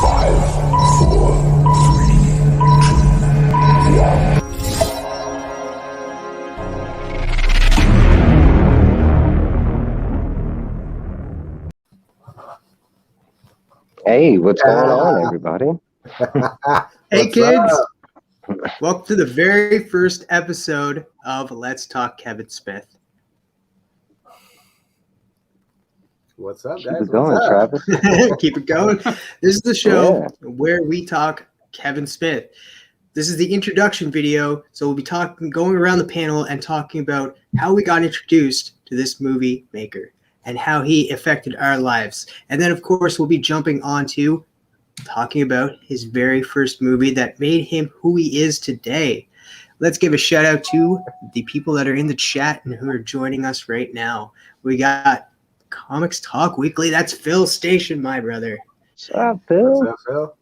Hey, what's going on, everybody? Hey, kids. Welcome to the very first episode of Let's Talk Kevin Smith. What's up, Keep guys? it going, Travis. Keep it going. This is the show where we talk Kevin Smith. This is the introduction video, so we'll be going around the panel and talking about how we got introduced to this movie maker and how he affected our lives. And then, of course, we'll be jumping on to talking about his very first movie that made him who he is today. Let's give a shout out to the people that are in the chat and who are joining us right now. We got Comics Talk Weekly. That's Phil Station, my brother. What's up, Phil? What's up, Phil?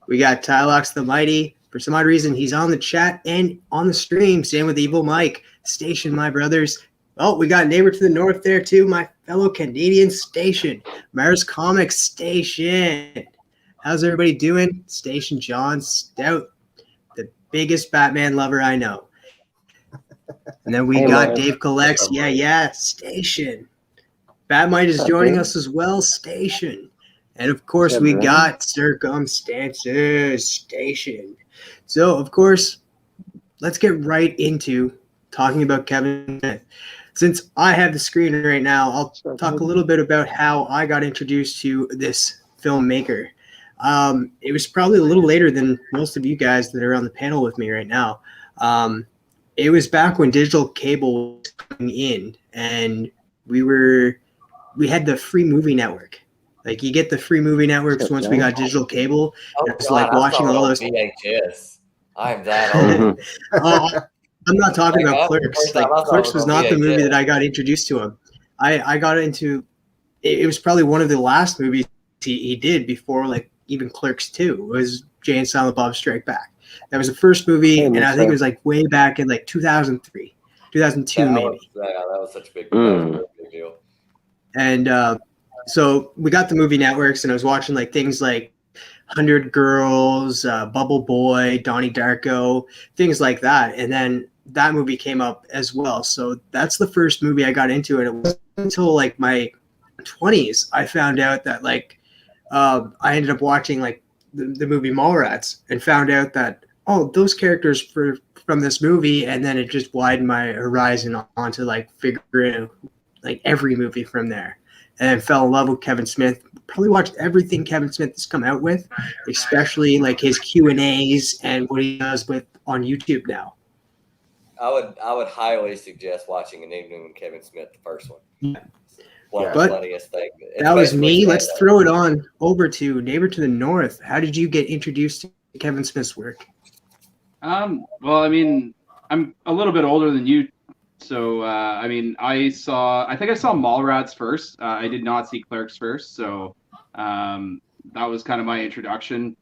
We got Tylox the Mighty. For some odd reason, he's on the chat and on the stream. Same with Evil Mike. Station, my brothers. Oh, we got Neighbor to the North there, too. My fellow Canadian Station. Mars Comics Station. How's everybody doing? Station John Stout, the biggest Batman lover I know. And then we got Dave Collects. Yeah, Station. Batmite is joining us as well, Station. And, of course, we got Circumstances, Station. So, of course, let's get right into talking about Kevin Smith. Since I have the screen right now, I'll talk a little bit about how I got introduced to this filmmaker. It was probably a little later than most of you guys that are on the panel with me right now. It was back when digital cable was coming in, and we had the free movie network. Like, you get the free movie networks once we got digital cable. Oh, it's like watching all those VHS. I'm that old. I'm not talking about Clerks. Like, Clerks was not the movie that I got introduced to him. I got into it was probably one of the last movies he did before, like, even Clerks 2 was Jay and Silent Bob Strike Back. That was the first movie, and I think it was like way back in like 2003, 2002 maybe. That was such a big deal. And so we got the movie networks, and I was watching like things like 100 Girls, Bubble Boy, Donnie Darko, things like that. And then that movie came up as well. So that's the first movie I got into, and it wasn't until like my 20s I found out that like I ended up watching like the movie Mallrats and found out that, oh, those characters from this movie, and then it just widened my horizon onto like figuring out like every movie from there. And fell in love with Kevin Smith. Probably watched everything Kevin Smith has come out with, especially like his Q&As and what he does with on YouTube now. I would highly suggest watching an evening with Kevin Smith, the first one. One of the funniest things. That was me. Let's throw it on over to Neighbor to the North. How did you get introduced to Kevin Smith's work? Well, I mean, I'm a little bit older than you. So, I think I saw Mallrats first. I did not see Clerks first. So that was kind of my introduction.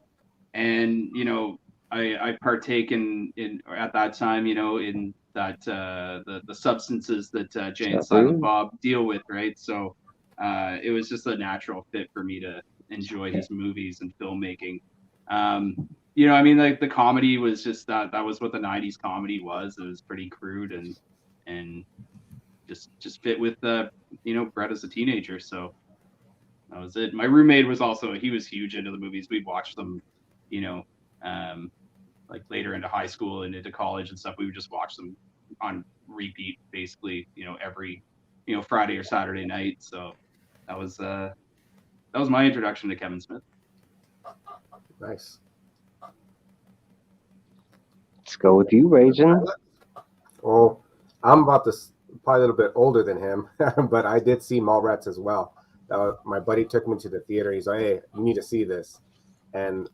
And, you know, I partake in at that time, you know, in that the substances that Jay and Silent Bob deal with, right? So it was just a natural fit for me to enjoy his movies and filmmaking. You know, I mean, like the comedy was just that was what the 90s comedy was. It was pretty crude and just fit with you know, Brett as a teenager. So that was it. My roommate was he was huge into the movies. We'd watch them, you know, like later into high school and into college and stuff. We would just watch them on repeat, basically, you know, every, you know, Friday or Saturday night. So that was my introduction to Kevin Smith. Nice. Let's go with you, Ragin. Oh, I'm about to probably a little bit older than him, but I did see Mallrats as well. My buddy took me to the theater. He's like, "Hey, you need to see this," and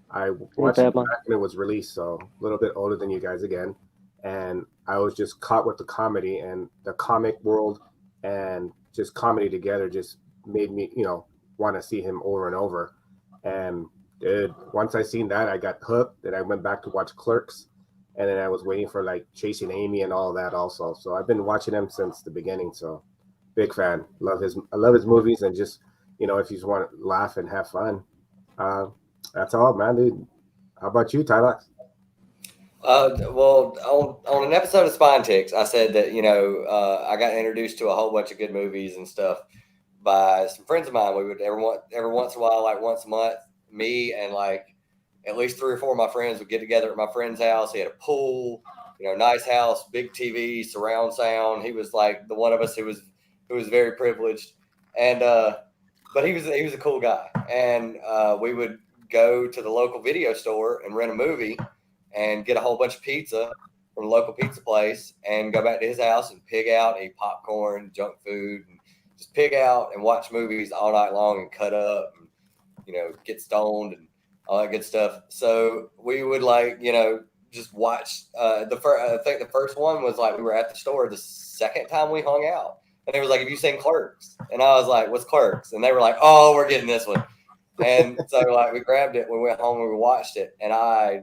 I watched it back when it was released, so a little bit older than you guys again. And I was just caught with the comedy and the comic world, and just comedy together just made me, you know, want to see him over and over. And once I seen that, I got hooked. Then I went back to watch Clerks, and then I was waiting for like Chasing Amy and all that also. So I've been watching him since the beginning. So big fan. I love his movies, and just, you know, if you just want to laugh and have fun, That's all, man, dude. How about you, Tylox? Well, on an episode of Spine Ticks, I said that I got introduced to a whole bunch of good movies and stuff by some friends of mine. We would every once in a while, like once a month, me and like at least 3 or 4 of my friends would get together at my friend's house. He had a pool, nice house, big TV, surround sound. He was like the one of us who was very privileged, and but he was a cool guy, and we would go to the local video store and rent a movie and get a whole bunch of pizza from the local pizza place and go back to his house and pig out, eat popcorn, junk food, and just pig out and watch movies all night long and cut up and, get stoned and all that good stuff. So we would just watch I think the first one was like we were at the store the second time we hung out. And they was like, have you seen Clerks? And I was like, what's Clerks? And they were like, oh, we're getting this one. And so like we grabbed it, we went home and we watched it. And I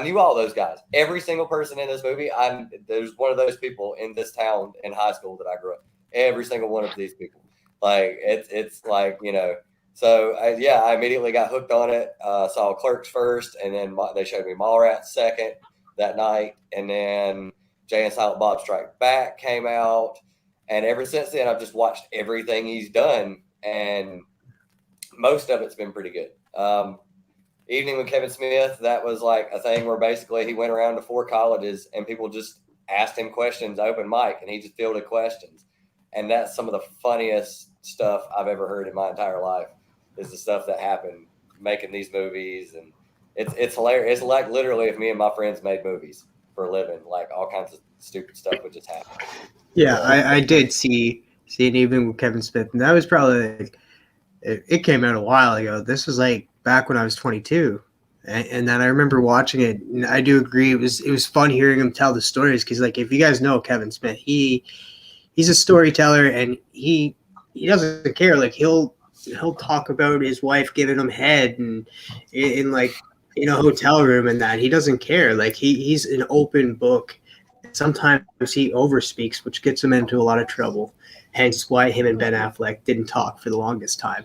knew all those guys. Every single person in this movie, there's one of those people in this town in high school that I grew up. Every single one of these people. Like it's like, so I immediately got hooked on it. Saw Clerks first, and then they showed me Mallrats second that night. And then Jay and Silent Bob Strike Back came out. And ever since then, I've just watched everything he's done. And most of it's been pretty good. Evening with Kevin Smith, that was like a thing where basically he went around to 4 colleges and people just asked him questions, open mic, and he just fielded questions. And that's some of the funniest stuff I've ever heard in my entire life is the stuff that happened making these movies. And it's hilarious. It's like literally if me and my friends made movies for a living, like all kinds of stupid stuff would just happen. Yeah, I did see an Evening with Kevin Smith, and that was probably it came out a while ago. This was like back when I was 22, and then I remember watching it. And I do agree it was fun hearing him tell the stories because like if you guys know Kevin Smith, he's a storyteller and he doesn't care. Like he'll talk about his wife giving him head and in like in a hotel room and that he doesn't care. Like he's an open book. Sometimes he overspeaks, which gets him into a lot of trouble. Hence why him and Ben Affleck didn't talk for the longest time.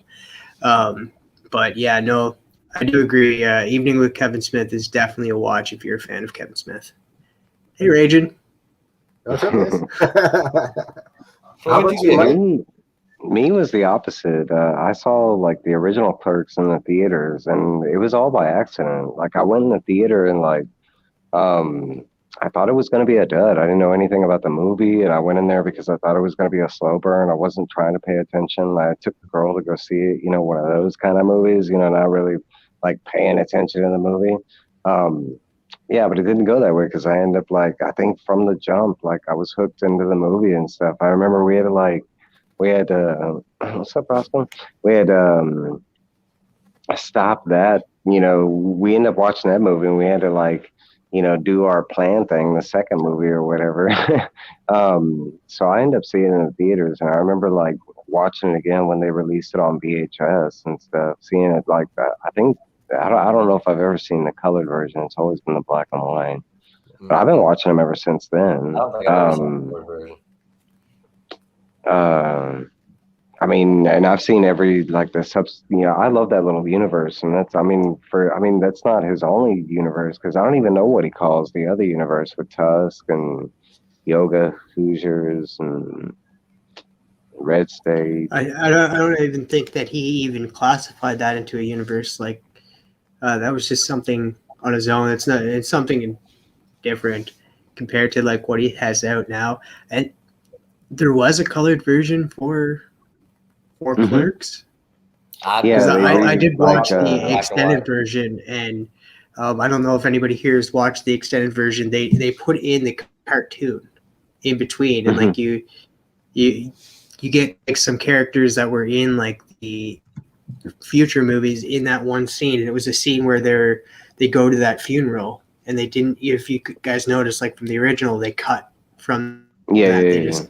But yeah, no, I do agree. Evening with Kevin Smith is definitely a watch if you're a fan of Kevin Smith. Hey, Ragin. What's up, guys? How about you, Mike? Me was the opposite. I saw like the original Clerks in the theaters, and it was all by accident. Like I went in the theater and like, I thought it was going to be a dud. I didn't know anything about the movie, and I went in there because I thought it was going to be a slow burn. I wasn't trying to pay attention. I took the girl to go see it, one of those kind of movies, not really like paying attention to the movie. Yeah, but it didn't go that way because I ended up like, I think from the jump, like I was hooked into the movie and stuff. I remember we had what's up, Roscoe? We had stop that, we ended up watching that movie and we had to like, do our plan thing, the second movie or whatever. So I ended up seeing it in the theaters, and I remember like watching it again when they released it on VHS and stuff, seeing it like that. I don't know if I've ever seen the colored version. It's always been the black and white. But I've been watching them ever since then. I don't think I've ever seen the version. I mean, and I've seen every like I love that little universe, and that's that's not his only universe because I don't even know what he calls the other universe with Tusk and Yoga Hoosiers and Red State. I don't even think that he even classified that into a universe. Like that was just something on his own. It's something different compared to like what he has out now. And there was a colored version for Clerks. Yeah, I did watch like, the extended version, and I don't know if anybody here has watched the extended version. They put in the cartoon in between, and like you get like some characters that were in like the future movies in that one scene, and it was a scene where they go to that funeral, and they didn't. If you guys notice, like from the original, they cut from they just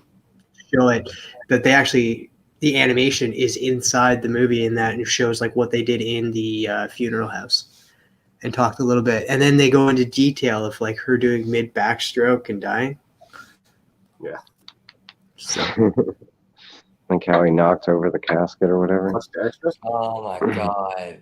show it that they actually. The animation is inside the movie in that, and it shows like what they did in the funeral house, and talked a little bit, and then they go into detail of like her doing mid backstroke and dying. Yeah. So. Like how he knocked over the casket or whatever. What's the extras? Oh my god!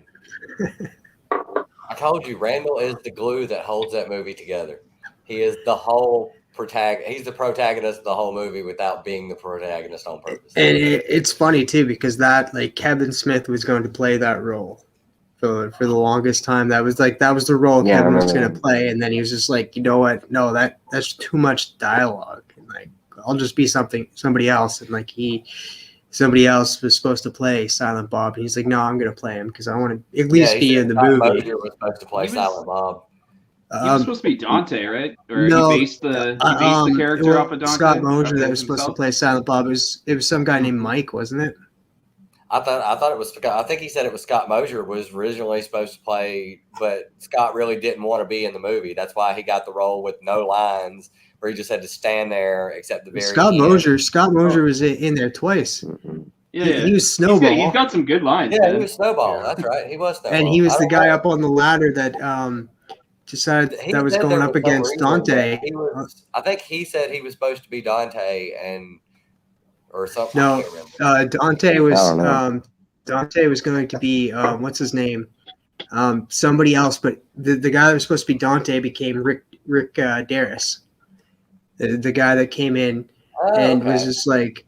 I told you, Randall is the glue that holds that movie together. He is the whole protagonist. He's the protagonist of the whole movie without being the protagonist on purpose. And it's funny too because that like Kevin Smith was going to play that role for the longest time. That was the role Yeah, I Kevin was remember going to play, and then he was just like, you know what? No, that's too much dialogue. And like, I'll just be somebody else. And like somebody else was supposed to play Silent Bob, and he's like, no, I'm going to play him because I want to at least be in the movie. Mosier was supposed to play Silent Bob. He was supposed to be Dante, right? Or no, he based the character off of Dante. Scott Mosier that was supposed to play Silent Bob. It was some guy named Mike, wasn't it? I thought it was. I think he said it was Scott Mosier was originally supposed to play, but Scott really didn't want to be in the movie. That's why he got the role with no lines, where he just had to stand there except the very Scott end. Scott Mosier was in there twice. Yeah, he was Snowball. He's got some good lines. Yeah, man. he was Snowball. That's right. He was Snowball. And he was the guy up on the ladder that decided that was going up against Dante. I think he said he was supposed to be Dante or something. No, Dante was going to be what's his name? Somebody else, but the guy that was supposed to be Dante became Rick Darris, the guy that came in and was just like,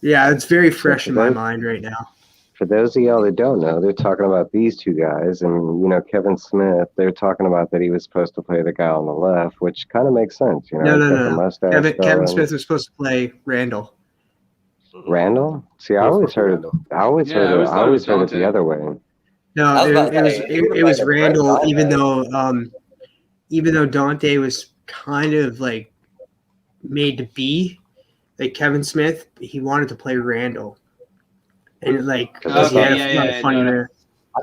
yeah, it's very fresh in my mind right now. For those of y'all that don't know, they're talking about these two guys, and Kevin Smith. They're talking about that he was supposed to play the guy on the left, which kind of makes sense. No. Kevin Smith was supposed to play Randall. Randall? See, I always heard it the other way. No, it was Randall. Even though Dante was kind of like made to be like Kevin Smith, he wanted to play Randall. And like, I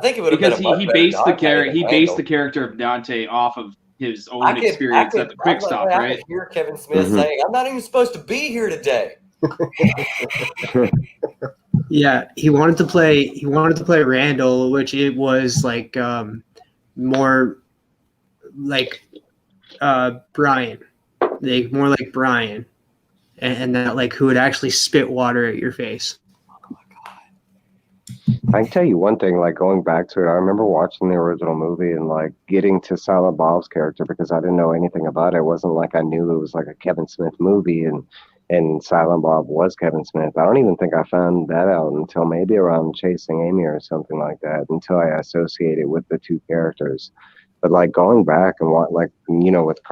think it would have been he based the character of Dante off of his own experience at the Quick Stop, right? I could hear Kevin Smith saying, "I'm not even supposed to be here today." Yeah, he wanted to play Randall, which it was like more like Brian, more like Brian, and that like who would actually spit water at your face. I can tell you one thing, like going back to it, I remember watching the original movie and like getting to Silent Bob's character because I didn't know anything about it. It wasn't like I knew it was like a Kevin Smith movie and Silent Bob was Kevin Smith. I don't even think I found that out until maybe around Chasing Amy or something like that, until I associated with the two characters. But like going back and with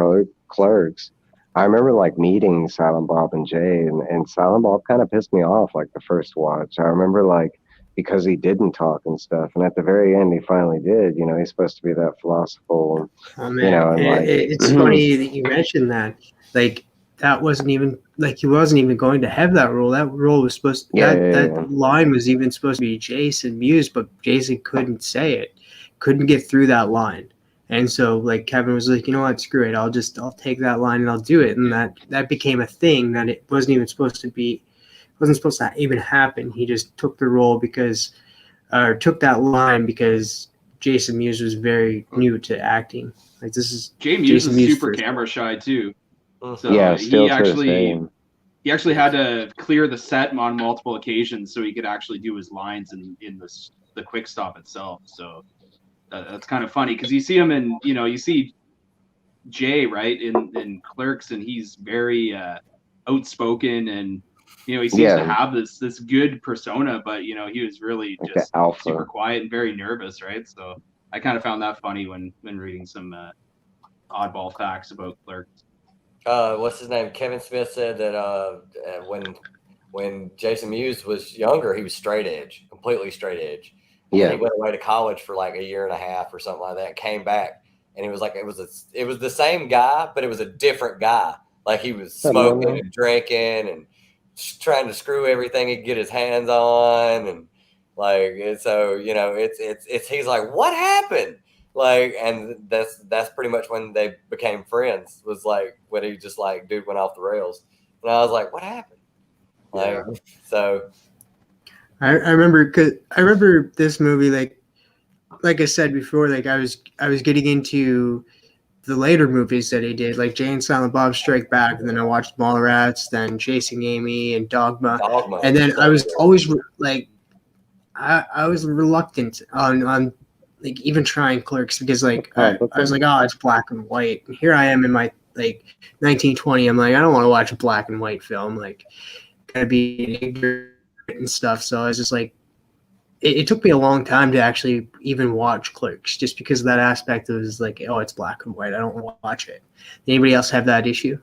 Clerks, I remember like meeting Silent Bob and Jay, and Silent Bob kind of pissed me off like the first watch. I remember like because he didn't talk and stuff, and at the very end he finally did. He's supposed to be that philosophical. Oh man, it's funny that you mentioned that. Like that wasn't even like he wasn't even going to have that role. That role was supposed to, that line was even supposed to be Jason Mewes, but Jason couldn't say it, couldn't get through that line. And so like Kevin was like, you know what, screw it. I'll take that line and I'll do it. And that became a thing that it wasn't even supposed to be, wasn't supposed to even happen. He just took the role took that line because Jason Mewes was very new to acting. Like this is Jay Mewes is super camera shy too. So yeah, he actually had to clear the set on multiple occasions so he could actually do his lines in the Quick Stop itself. So that's kind of funny because you see him in, you see Jay right in Clerks, and he's very outspoken, and he seems to have this good persona, but he was really just super quiet and very nervous, right? So I kind of found that funny when reading some oddball facts about Clerks. What's his name? Kevin Smith said that when Jason Mewes was younger, he was straight edge, completely straight edge. Yeah, he went away to college for like a year and a half or something like that. Came back, and it was like it was the same guy, but it was a different guy. Like he was smoking and drinking and trying to screw everything he could get his hands on, and like so it's he's like, what happened? Like, and that's pretty much when they became friends. Was like when he just like dude went off the rails, and I was like, what happened? Like so. I remember this movie like I said before, like I was getting into the later movies that he did, like Jay and Silent Bob Strike Back, and then I watched Mallrats, then Chasing Amy and Dogma. And then I was always like I was reluctant on like even trying Clerks because like Oh, I was like, oh, it's black and white. And here I am in my like 1920. I'm like, I don't want to watch a black and white film. Like, gotta be ignorant and stuff. So I was just like, it took me a long time to actually even watch Clerks, just because of that aspect. It was like, oh, it's black and white. I don't want to watch it. Anybody else have that issue?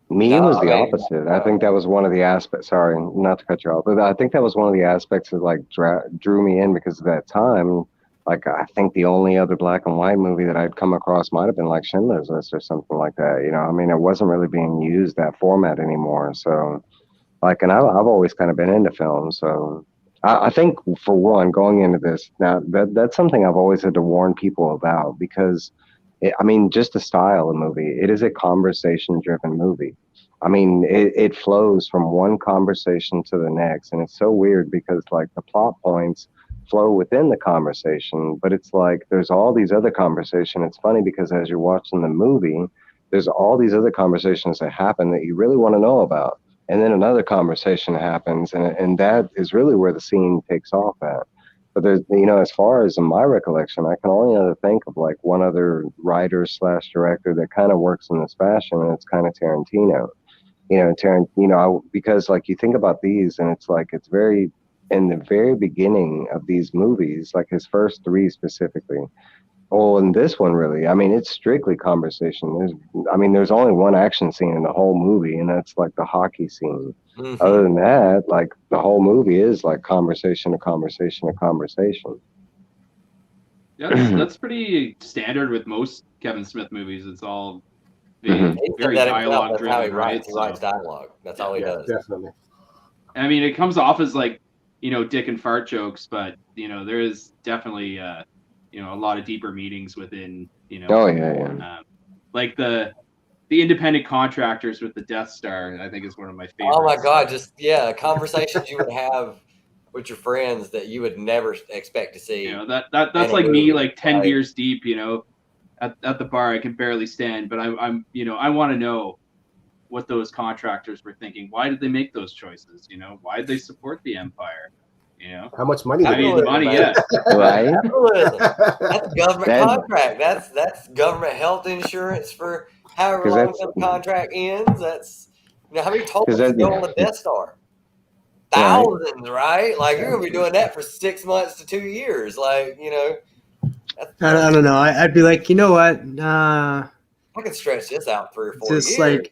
Me, it No, was I the mean, opposite. I think that was one of the aspects. Sorry, not to cut you off, but I think that was one of the aspects that like drew me in because at that time, like I think the only other black and white movie that I'd come across might have been like Schindler's List or something like that. You know, I mean, it wasn't really being used that format anymore. So, like, and I've always kind of been into film. So, I think for one, going into this now, that's something I've always had to warn people about because, I mean, just the style of movie. It is a conversation-driven movie. I mean, it flows from one conversation to the next, and it's so weird because like the plot points flow within the conversation, but it's like there's all these other conversations. It's funny because as you're watching the movie, there's all these other conversations that happen that you really want to know about, and then another conversation happens, and that is really where the scene takes off at. But there's, you know, as far as in my recollection, I can only other think of like one other writer slash director that kind of works in this fashion, and it's kind of Tarantino. Because like you think about these and it's like it's very in the very beginning of these movies, like his first three specifically. Well, in this one really, I mean, it's strictly conversation. There's only one action scene in the whole movie, and that's like the hockey scene. Mm-hmm. Other than that, like the whole movie is like conversation to conversation to conversation. Yeah, that's pretty standard with most Kevin Smith movies. It's all Mhm. He said very that himself. dialogue That's how he driven, writes. right? He writes dialogue. That's all he Yeah, does. definitely. I mean, it comes off as like, dick and fart jokes, but there is definitely a lot of deeper meanings within Oh yeah. like the independent contractors with the Death Star. I think is one of my favorites. Oh my God! Just conversations you would have with your friends that you would never expect to see. That's like me, like 10 beers deep. At the bar, I can barely stand, but I'm I want to know what those contractors were thinking. Why did they make those choices? Why did they support the Empire? How much money? I mean, money, man. yeah. Right? That's government contract. That's government health insurance for however long the contract ends. That's how many tollers go on the Death Star? Thousands, right? Like you're gonna be doing that for 6 months to 2 years. Like I don't know. I'd be like, you know what? I could stretch this out 3 or 4 years. Just like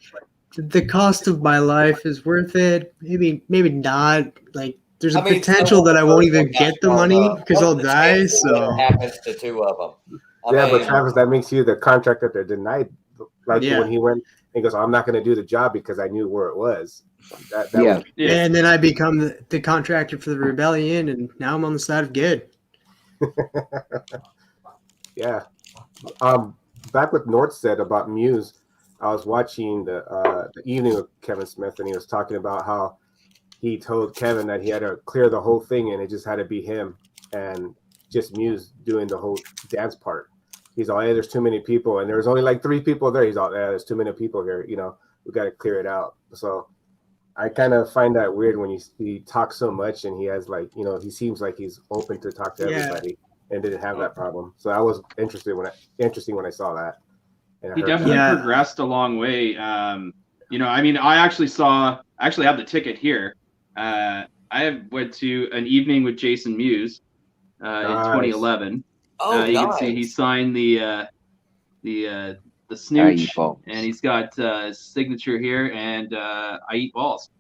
the cost of my life is worth it. Maybe not. Like there's a potential that I won't even get the money because I'll die. So it happens to 2 of them. But Travis, that makes you the contract that they're denied. Like when he went, he goes, "I'm not going to do the job because I knew where it was." And then I become the contractor for the rebellion, and now I'm on the side of good. Yeah. Back with North said about Muse, I was watching the evening with Kevin Smith, and he was talking about how he told Kevin that he had to clear the whole thing, and it just had to be him and just Muse doing the whole dance part. He's all, "Hey, there's too many people," and there's only like 3 people there. He's all, "Yeah, there's too many people here. We got to clear it out." So I kind of find that weird when he talks so much, and he has like, he seems like he's open to talk to everybody. And didn't have that problem, so I was interesting when I saw that. And he definitely progressed a long way. I actually have the ticket here. I went to an evening with Jason Mewes in 2011. You can see he signed the snooch, and he's got his signature here, and I eat balls.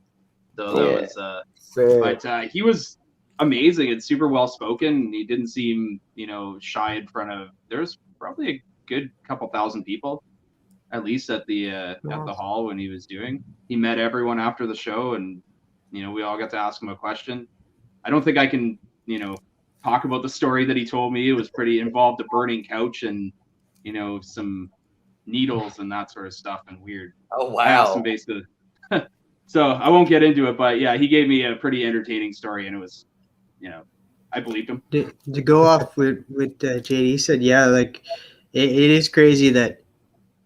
So that was, but he was amazing and super well spoken. He didn't seem, shy in front of. There's probably a good couple thousand people, at least at the hall when he was doing. He met everyone after the show, and we all got to ask him a question. I don't think I can, talk about the story that he told me. It was pretty involved a burning couch and some needles and that sort of stuff and weird. Oh wow! I asked him basically. So I won't get into it, but yeah, he gave me a pretty entertaining story, and it was. I believed him. To go off with JD said, like it is crazy that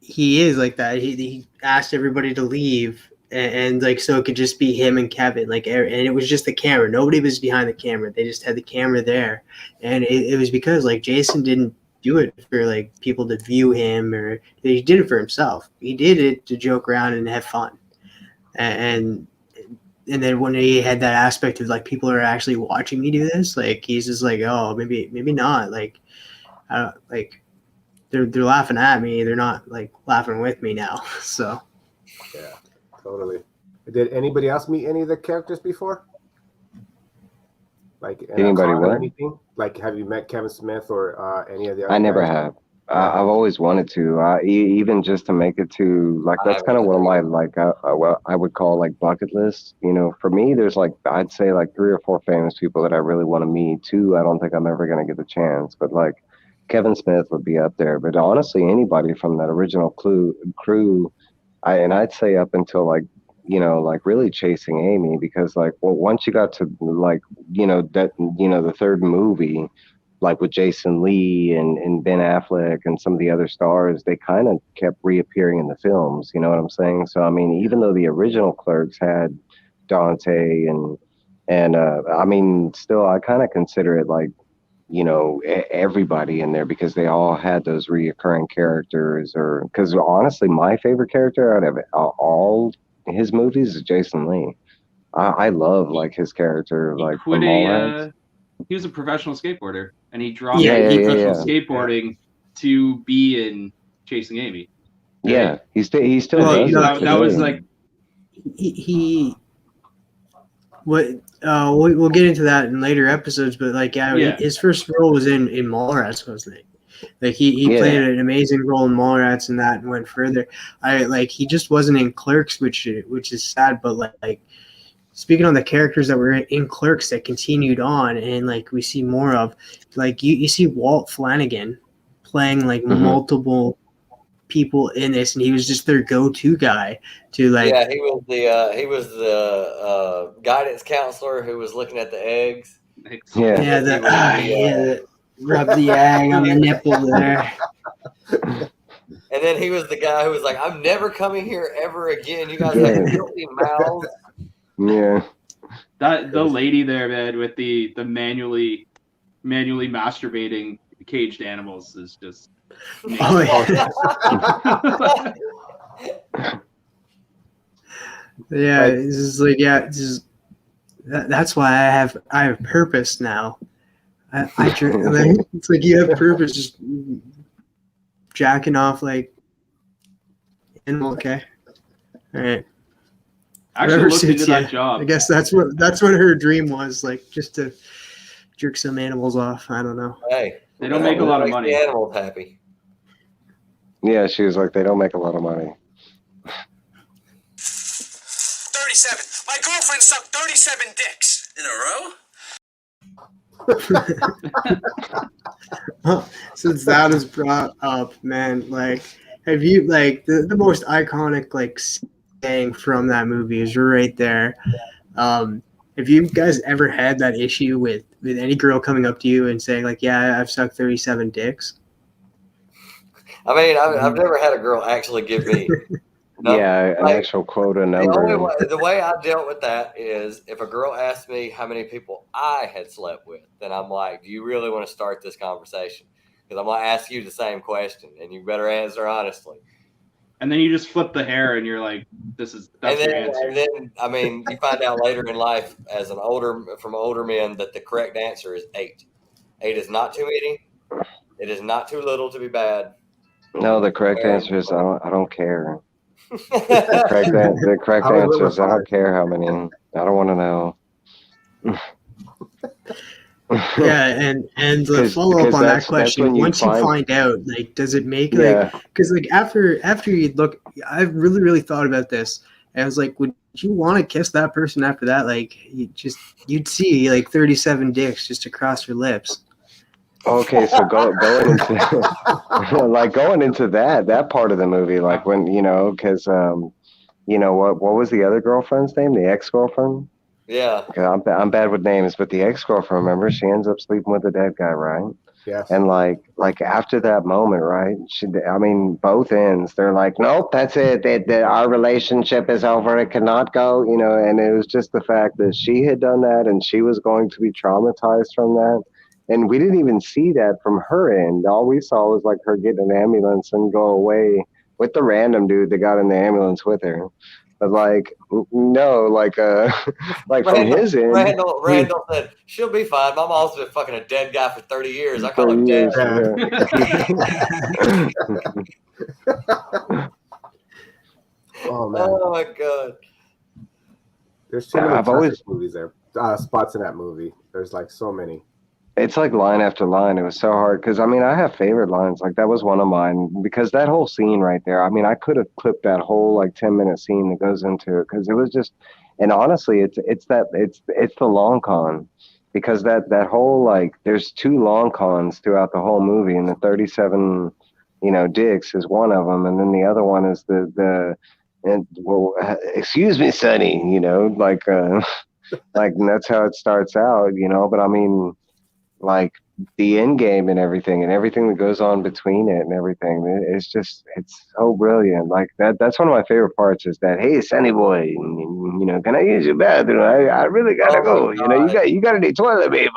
he is like that. He asked everybody to leave, and like so it could just be him and Kevin, like, and it was just the camera. Nobody was behind the camera. They just had the camera there, and it was because like Jason didn't do it for like people to view him, or he did it for himself. He did it to joke around and have fun, and then when he had that aspect of like people are actually watching me do this, like he's just like, oh, maybe not, like like they're laughing at me, they're not like laughing with me now. So Yeah, totally. Did anybody else meet any of the characters before? Like in a Anybody con or what? anything? Like, have you met Kevin Smith or any of the other I never guys? have. I've always wanted to, even just to make it to like that's kind of one of my like what I would call like bucket lists. You know, for me, there's like I'd say like 3 or 4 famous people that I really want to meet. 2, I don't think I'm ever gonna get the chance, but like Kevin Smith would be up there. But honestly, anybody from that original crew, I'd say up until like like really chasing Amy, because like once you got to like that the third movie, like with Jason Lee and Ben Affleck and some of the other stars, they kind of kept reappearing in the films. You know what I'm saying? So I mean, even though the original Clerks had Dante and I mean, still I kind of consider it like everybody in there, because they all had those reoccurring characters. Or because honestly, my favorite character out of all his movies is Jason Lee. I love like his character, like from Mallrats. He was a professional skateboarder, and he dropped Yeah, professional skateboarding to be in Chasing Amy. Yeah, he still Well, does it that was today. like he what we'll get into that in later episodes, but like his first role was in Mallrats, wasn't it? Like he played an amazing role in Mallrats and that, and went further. He just wasn't in Clerks, which is sad, but like speaking on the characters that were in Clerks that continued on, and like we see more of, like you see Walt Flanagan playing like multiple people in this, and he was just their go-to guy to like. Yeah, he was the guidance counselor who was looking at the eggs. Rub the egg on the nipple there. And then he was the guy who was like, I'm never coming here ever again. You guys have filthy mouths. Yeah. The lady there, man, with the manually masturbating caged animals is just Oh, yeah. It's just like that's why I have purpose now. It's like you have purpose, just jacking off like animal. Okay, all right. Actually looked into that job. I guess that's what her dream was, like just to jerk some animals off. I don't know. Hey, they don't make a lot of money. The animals happy. Yeah, she was like, they don't make a lot of money. 37. My girlfriend sucked 37 dicks in a row. Since that is brought up, man, like, have you like the most iconic like saying from that movie is right there. Have you guys ever had that issue with any girl coming up to you and saying like, yeah, I've sucked 37 dicks? I mean, I've never had a girl actually give me an actual quota number. The way I dealt with that is if a girl asked me how many people I had slept with, then I'm like, do you really want to start this conversation? Because I'm going to ask you the same question, and you better answer honestly. And then you just flip the hair, and you're like, that's your answer. And then, I mean, you find out later in life from older men that the correct answer is 8. 8 is not too many. It is not too little to be bad. No, the correct answer is I don't care. The correct answer is I don't care how many. I don't want to know. Yeah, and the follow up on that question, once you find out, like, does it make like, because like after you look, I've really thought about this, and I was like, would you want to kiss that person after that? Like, you'd see like 37 dicks just across your lips. Okay, so going into like going into that part of the movie, like when because what was the other girlfriend's name? The ex-girlfriend? Yeah. I'm bad with names, but the ex-girlfriend, remember, she ends up sleeping with the dead guy, right? Yes. And like after that moment, right? I mean, both ends. They're like, nope, that's it. Our relationship is over. It cannot go. And it was just the fact that she had done that, and she was going to be traumatized from that. And we didn't even see that from her end. All we saw was like her get in an ambulance and go away with the random dude that got in the ambulance with her. But like, no, like like from his end, Randall said, she'll be fine. My mom's been fucking a dead guy for 30 years. I call 30 him years, dad. Oh man. Oh my god. There's too many I've always movies there. Spots in that movie. There's like so many. It's like line after line. It was so hard because I mean I have favorite lines. Like that was one of mine because that whole scene right there. I mean I could have clipped that whole like 10-minute scene that goes into it because it was just. And honestly, it's the long con because that whole like there's 2 long cons throughout the whole movie, and the 37 dicks is one of them, and then the other one is the and well excuse me sonny, like like that's how it starts out, but I mean like the end game and everything that goes on between it and everything. It's so brilliant. Like that's one of my favorite parts is that, hey, Sonny boy, can I use your bathroom? I really gotta go. You got any toilet paper?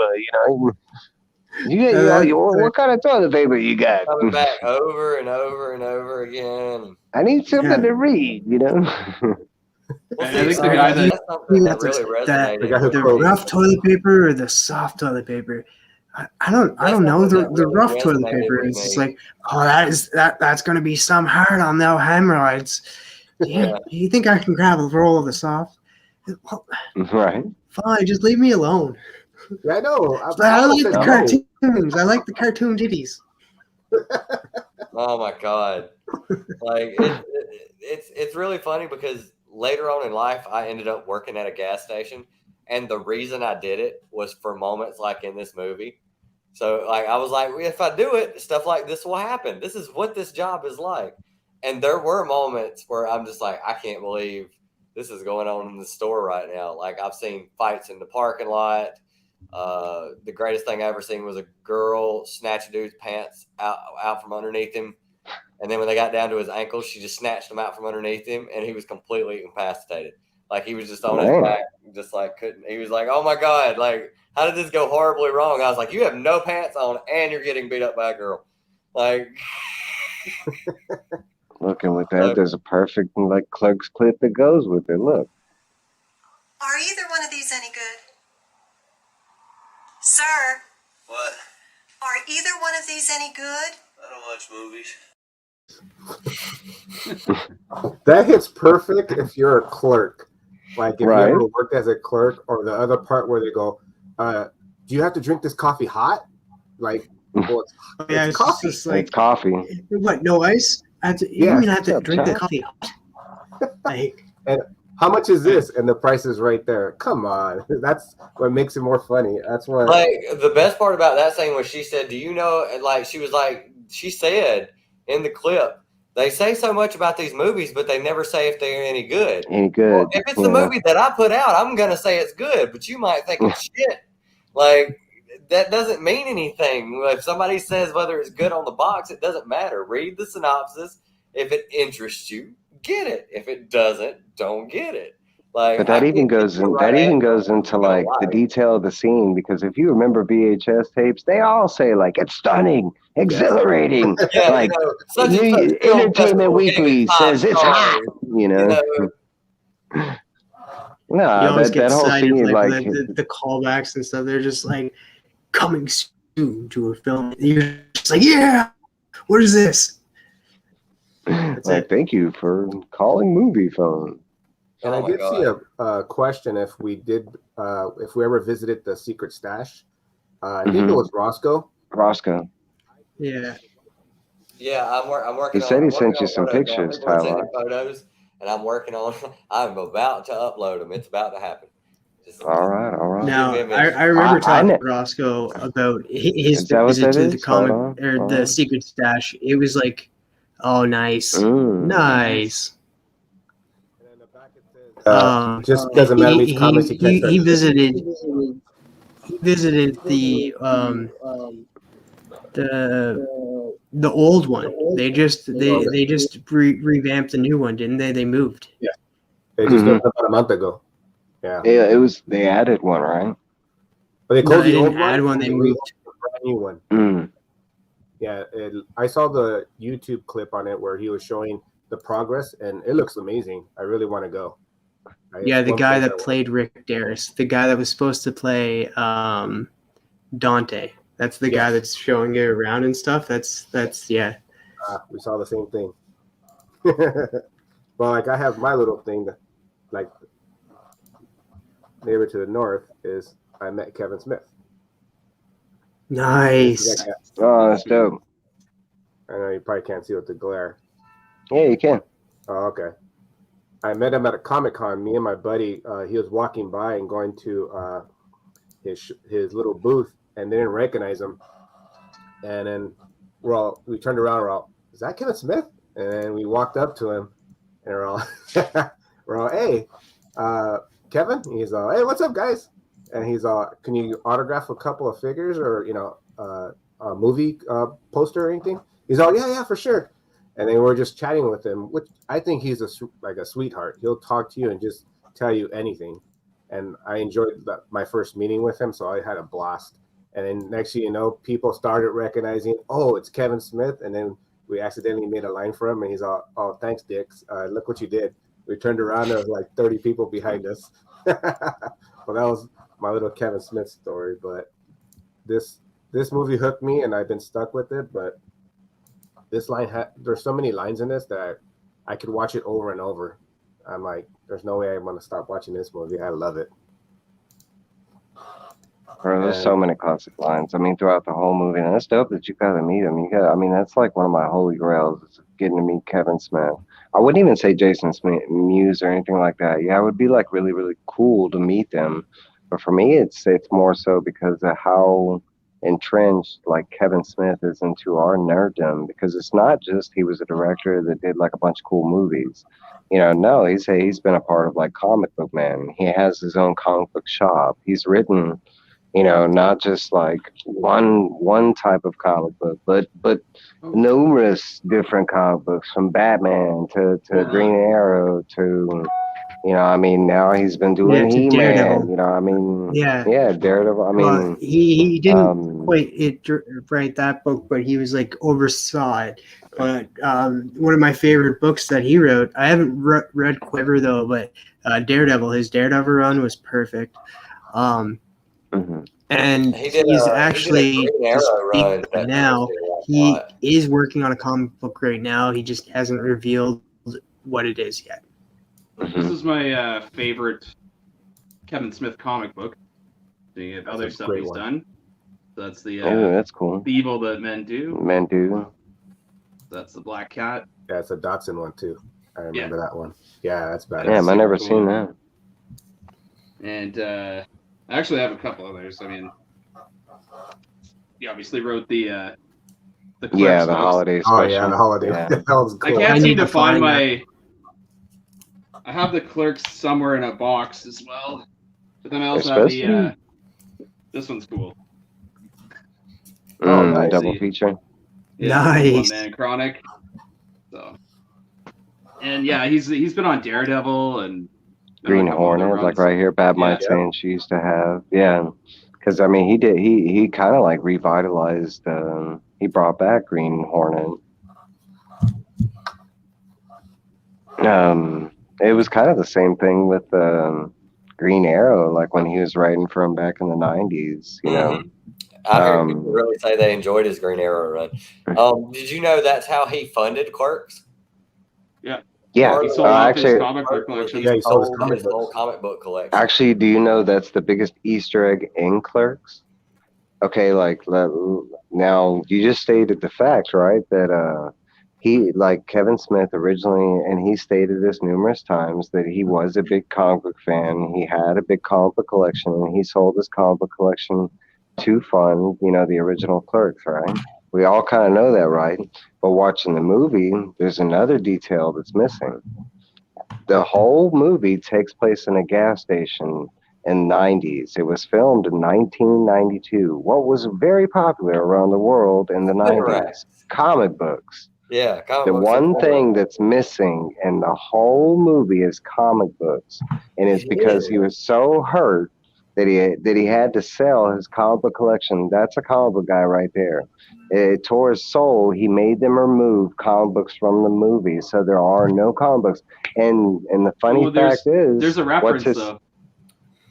What kind of toilet paper you got? Coming back over and over and over again. I need something to read. Well, I think the guy that that's something that really resonated. The rough toilet paper or the soft toilet paper. I don't know the really rough toilet resonated paper. with It's just me. like, oh, that's going to be some hard on no hemorrhoids. Yeah, you think I can grab a roll of the soft? Well, Right. fine, just leave me alone. Yeah, I know. I like the cartoons. I like the cartoon titties. Oh my god! Like it's really funny because later on in life, I ended up working at a gas station, and the reason I did it was for moments like in this movie. So like I was like, if I do it, stuff like this will happen. This is what this job is like. And there were moments where I'm just like, I can't believe this is going on in the store right now. Like I've seen fights in the parking lot. The greatest thing I ever seen was a girl snatch a dude's pants out from underneath him. And then when they got down to his ankles, she just snatched them out from underneath him, and he was completely incapacitated. Like he was just on his back, just like couldn't. He was like, "Oh my god! Like how did this go horribly wrong?" I was like, "You have no pants on, and you're getting beat up by a girl." Like, looking with that, there's a perfect like Clerks clip that goes with it. Look. Are either one of these any good? Sir? What? Are either one of these any good? I don't watch movies. That hits perfect if you're a clerk. Like if Right. you ever worked as a clerk, or the other part where they go, do you have to drink this coffee hot? Like, well, it's coffee. Just like It's coffee. what? No ice? You mean I have to drink the coffee hot? Like, And how much is this? And the price is right there. Come on, that's what makes it more funny. That's what. like the best part about that scene was she said, "Do you know?" And like she was like, she said in the clip, they say so much about these movies, but they never say if they're any good. Ain't good. Well, if it's the movie that I put out, I'm gonna say it's good, but you might think it's shit. Like that doesn't mean anything. If somebody says whether it's good on the box, it doesn't matter. Read the synopsis. If it interests you, get it. If it doesn't, don't get it. Like, But that even goes into like the detail of the scene, because if you remember VHS tapes, they all say like it's stunning, exhilarating. Yeah, like such and such film Entertainment festival Weekly gave it says it's hot. No, you always get that whole excited scene, like like the callbacks and stuff. They're just like coming soon to a film. You're just like, yeah, what is this? like, thank you for calling Movie Phone. And Oh I my did see God. a question if we ever visited the secret stash. I think it was Roscoe. Roscoe. Yeah. Yeah, I'm working. He said he I'm sent working you on some photos now. pictures, People are sending Tylox. photos, and I'm working on. I'm about to upload them. It's about to happen. All right. Now, Give me a minute. I remember talking I to Roscoe about his Is that what visit that to is? the comic Hold on, or hold the on. secret stash. It was like, oh, nice, nice. And in the back it says just because the man reads comics, he can't. he visited the old one. They just revamped the new one, didn't they? They moved. Yeah, they just did it about a month ago. Yeah, Yeah, it was. They added one, right? but they No, closed they the old didn't add one. They moved. a brand new one. Mm. Yeah, I saw the YouTube clip on it where he was showing the progress, and it looks amazing. I really want to go. Yeah, the guy that played Rick Darris, the guy that was supposed to play Dante. That's the guy that's showing it around and stuff. That's yeah. We saw the same thing. Well, like I have my little thing that, like, neighbor to the north is I met Kevin Smith. Nice. Oh, that's dope. I know you probably can't see with the glare. Yeah, you can. Oh, okay. I met him at a Comic-Con. Me and my buddy, he was walking by and going to his little booth, and they didn't recognize him. And then we turned around. We're all, is that Kevin Smith? And then we walked up to him, and we're all, hey, Kevin. And he's all, hey, what's up, guys? And he's all, can you autograph a couple of figures or a movie poster or anything? He's all, yeah, for sure. And then we're just chatting with him, which I think he's a sweetheart. He'll talk to you and just tell you anything. And I enjoyed my first meeting with him, so I had a blast. And then next thing you know, people started recognizing, oh, it's Kevin Smith. And then we accidentally made a line for him, and he's all, oh, thanks, Dix. Look what you did. We turned around, there was like 30 people behind us. Well, that was my little Kevin Smith story. But this movie hooked me, and I've been stuck with it. But this line there's so many lines in this that I could watch it over and over. I'm like, there's no way I'm gonna stop watching this movie. I love it. Bro, there's so many classic lines. I mean, throughout the whole movie, and that's dope that you got to meet him. I mean, that's like one of my holy grails, is getting to meet Kevin Smith. I wouldn't even say Jason Smith, Mewes or anything like that. Yeah, it would be like really, really cool to meet them. But for me, it's more so because of how entrenched like Kevin Smith is into our nerddom, because it's not just he was a director that did like a bunch of cool movies. No, he's been a part of like Comic Book Man. He has his own comic book shop. He's written, not just like one type of comic book, but numerous different comic books, from Batman to Green Arrow to I mean, now he's been doing He-Man. Yeah, Daredevil. I mean, well, he didn't quite write that book, but he was like oversaw it. But one of my favorite books that he wrote, I haven't read Quiver though, but Daredevil, his Daredevil run was perfect. And he's actually now he is working on a comic book right now. He just hasn't revealed what it is yet. This is my favorite Kevin Smith comic book. The other stuff he's done. So that's the that's cool. The Evil That Men Do. Men Do. That's the Black Cat. Yeah, it's a Dotson one too. I remember that one. Yeah, that's bad. Yeah, I never seen that. And I actually have a couple others. I mean, he obviously wrote the Clerks the holiday special. Oh yeah, the holiday. Yeah. That was cool. I can't seem to find my. I have the Clerks somewhere in a box as well, but then I also have the. This one's cool. Nice. Double feature. Yeah, nice. Man Chronic. So. And yeah, he's been on Daredevil and Green Hornet, like right here. Bad Mind saying she used to have, because I mean he kind of like revitalized. He brought back Green Hornet. It was kind of the same thing with Green Arrow, like when he was writing for him back in the 90s. I heard people really say they enjoyed his Green Arrow run. Did you know that's how he funded Clerks? Yeah. Yeah, he sold off his comic book collection. Yeah, he sold his whole comic book collection. Actually, do you know that's the biggest Easter egg in Clerks? Okay, like now you just stated the fact, right? That he, like Kevin Smith originally, and he stated this numerous times, that he was a big comic book fan. He had a big comic book collection, and he sold his comic book collection to fund, the original Clerks, right? We all kind of know that, right? But watching the movie, there's another detail that's missing. the whole movie takes place in a gas station in the 90s. It was filmed in 1992. What was very popular around the world in the 90s? Comic books. Yeah, comic The books one are thing that's missing in the whole movie is comic books, and it's because he was so hurt that he had to sell his comic book collection. That's a comic book guy right there. It tore his soul. He made them remove comic books from the movie, so there are no comic books. And the funny fact is, there's a reference though.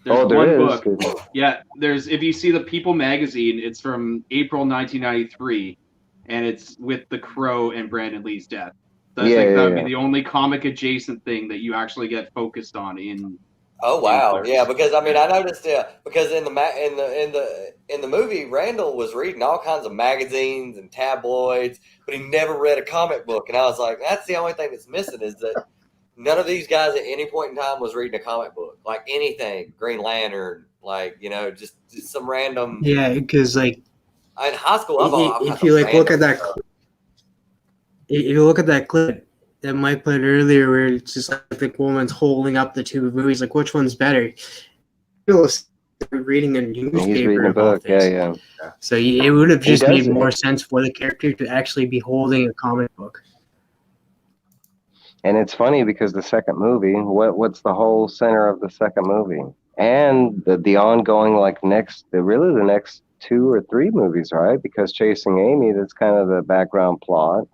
There's there one is. book. Yeah, there's if you see the People magazine, it's from April 1993, and it's with the Crow and Brandon Lee's death. So I think that would be the only comic adjacent thing that you actually get focused on in. Oh wow, yeah, because I mean I noticed because in the movie Randall was reading all kinds of magazines and tabloids, but he never read a comic book, and I was like, that's the only thing that's missing is that none of these guys at any point in time was reading a comic book, like anything, Green Lantern, like just some random. Yeah, because like in high school, if you like look at that, if you look at that clip that Mike played earlier, where it's just like the woman's holding up the two movies, like which one's better? Reading a newspaper. He's reading a book, yeah. So it would have just made more sense for the character to actually be holding a comic book. And it's funny because the second movie, what's the whole center of the second movie? And the ongoing the next 2 or 3 movies, right? Because Chasing Amy, that's kind of the background plot.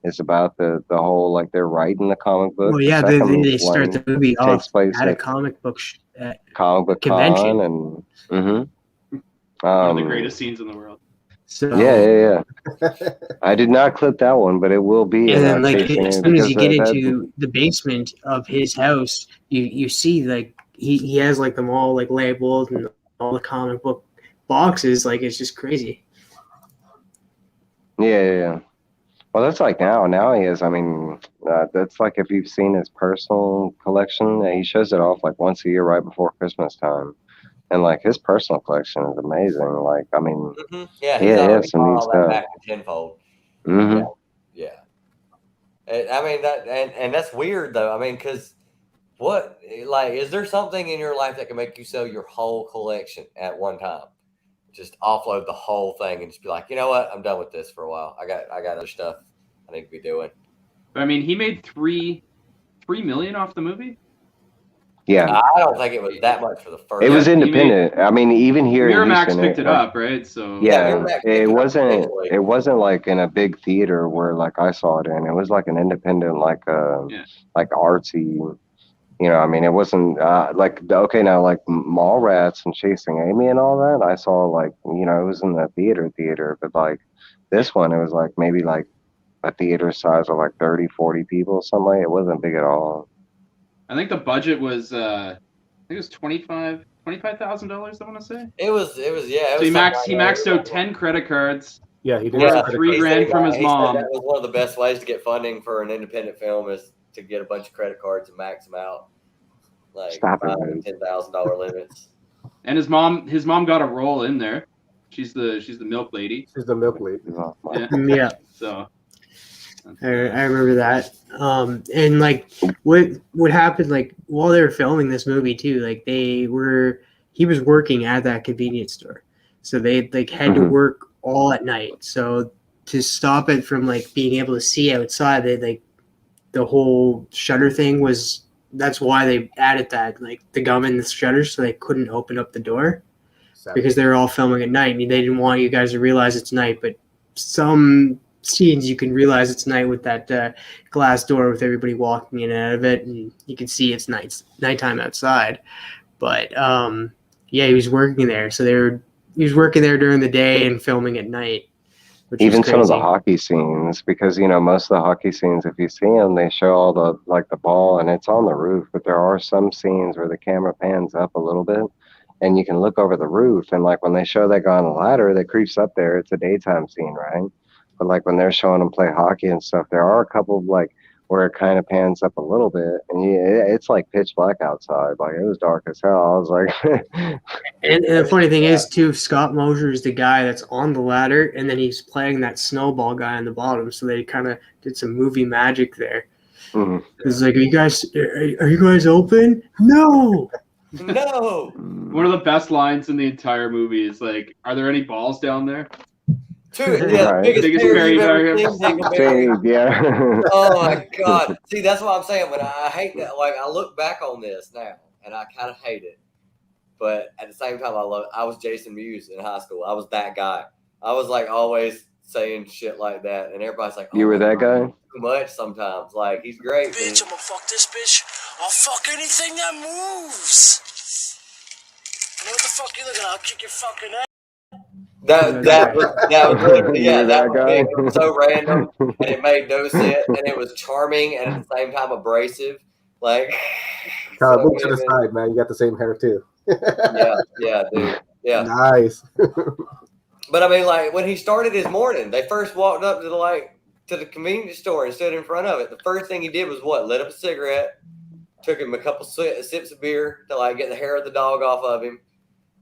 It's about the whole, like, they're writing the comic book. Well, yeah, they start the movie off at a comic book convention. And One of the greatest scenes in the world. So yeah. I did not clip that one, but it will be. And then, like, as soon as you get into the basement of his house, you see, like, he has, like, them all, like, labeled and all the comic book boxes. Like, it's just crazy. Yeah. Well, that's like now he is. I mean, that's like if you've seen his personal collection, he shows it off like once a year right before Christmas time. And like his personal collection is amazing. Like, I mean, he has some neat stuff. Back tenfold. Yeah. I mean and that's weird though. I mean, because is there something in your life that can make you sell your whole collection at one time? Just offload the whole thing and just be like, you know what, I'm done with this for a while. I got other stuff I need to be doing. I mean, he made $3 million off the movie. Yeah, I don't think it was that much for the first. It was independent. I mean, even here Miramax in Houston, picked it up, right? So it wasn't like in a big theater where like I saw it in. It was like an independent, like artsy. I mean, it wasn't like Mallrats and Chasing Amy and all that. I saw like it was in the theater, but like this one, it was like maybe like a theater size of like 30, 40 people, something like. It wasn't big at all. I think the budget was I think it was $25,000. I want to say it was. So he maxed out 10 credit cards. Yeah, he did. $3,000 from his mom. That was one of the best ways to get funding for an independent film is to get a bunch of credit cards and max them out. Like $5,000 to $10,000 limits. And his mom got a role in there. She's the milk lady. She's the milk lady. Yeah. So I remember that. And like what happened like while they were filming this movie too, like he was working at that convenience store. So they like had to work all at night. So to stop it from like being able to see outside, they like the whole shutter thing was. That's why they added that, like the gum in the shutters, so they couldn't open up the door because they were all filming at night. I mean, they didn't want you guys to realize it's night, but some scenes you can realize it's night with that glass door with everybody walking in and out of it, and you can see it's nighttime outside. But he was working there, so he was working there during the day and filming at night. Even some of the hockey scenes, because most of the hockey scenes, if you see them, they show all the ball and it's on the roof. But there are some scenes where the camera pans up a little bit, and you can look over the roof. And like when they show that guy on the ladder that creeps up there, it's a daytime scene, right? But like when they're showing them play hockey and stuff, there are a couple of like where it kind of pans up a little bit, and it's like pitch black outside. Like it was dark as hell. I was like, and the funny thing is too, Scott Mosier is the guy that's on the ladder, and then he's playing that snowball guy on the bottom. So they kind of did some movie magic there. Mhm. It's like, are you guys open? No. No. One of the best lines in the entire movie is like, "Are there any balls down there?" True. Yeah, Right. biggest berry you've ever berry. seen, Dingleberry. Say, yeah. Oh my God. See, that's what I'm saying. When I hate that, like I look back on this now and I kind of hate it. But at the same time, I was Jason Mewes in high school. I was that guy. I was like always saying shit like that. And everybody's like, oh, You were that guy? too much sometimes. Like, he's great. Bitch, I'm gonna fuck this bitch. I'll fuck anything that moves. You know what the fuck you looking at? I'll kick your fucking ass. That was literally, You yeah, were that that was guy? it. It was so random and it made no sense and it was charming and at the same time abrasive. Like, Kyle, so move to the good. side, man. You got the same hair too. Yeah, dude. Yeah. Nice. But I mean, like when he started his morning, they first walked up to the convenience store and stood in front of it. The first thing he did was what? Lit up a cigarette, took him a couple sips of beer to like get the hair of the dog off of him,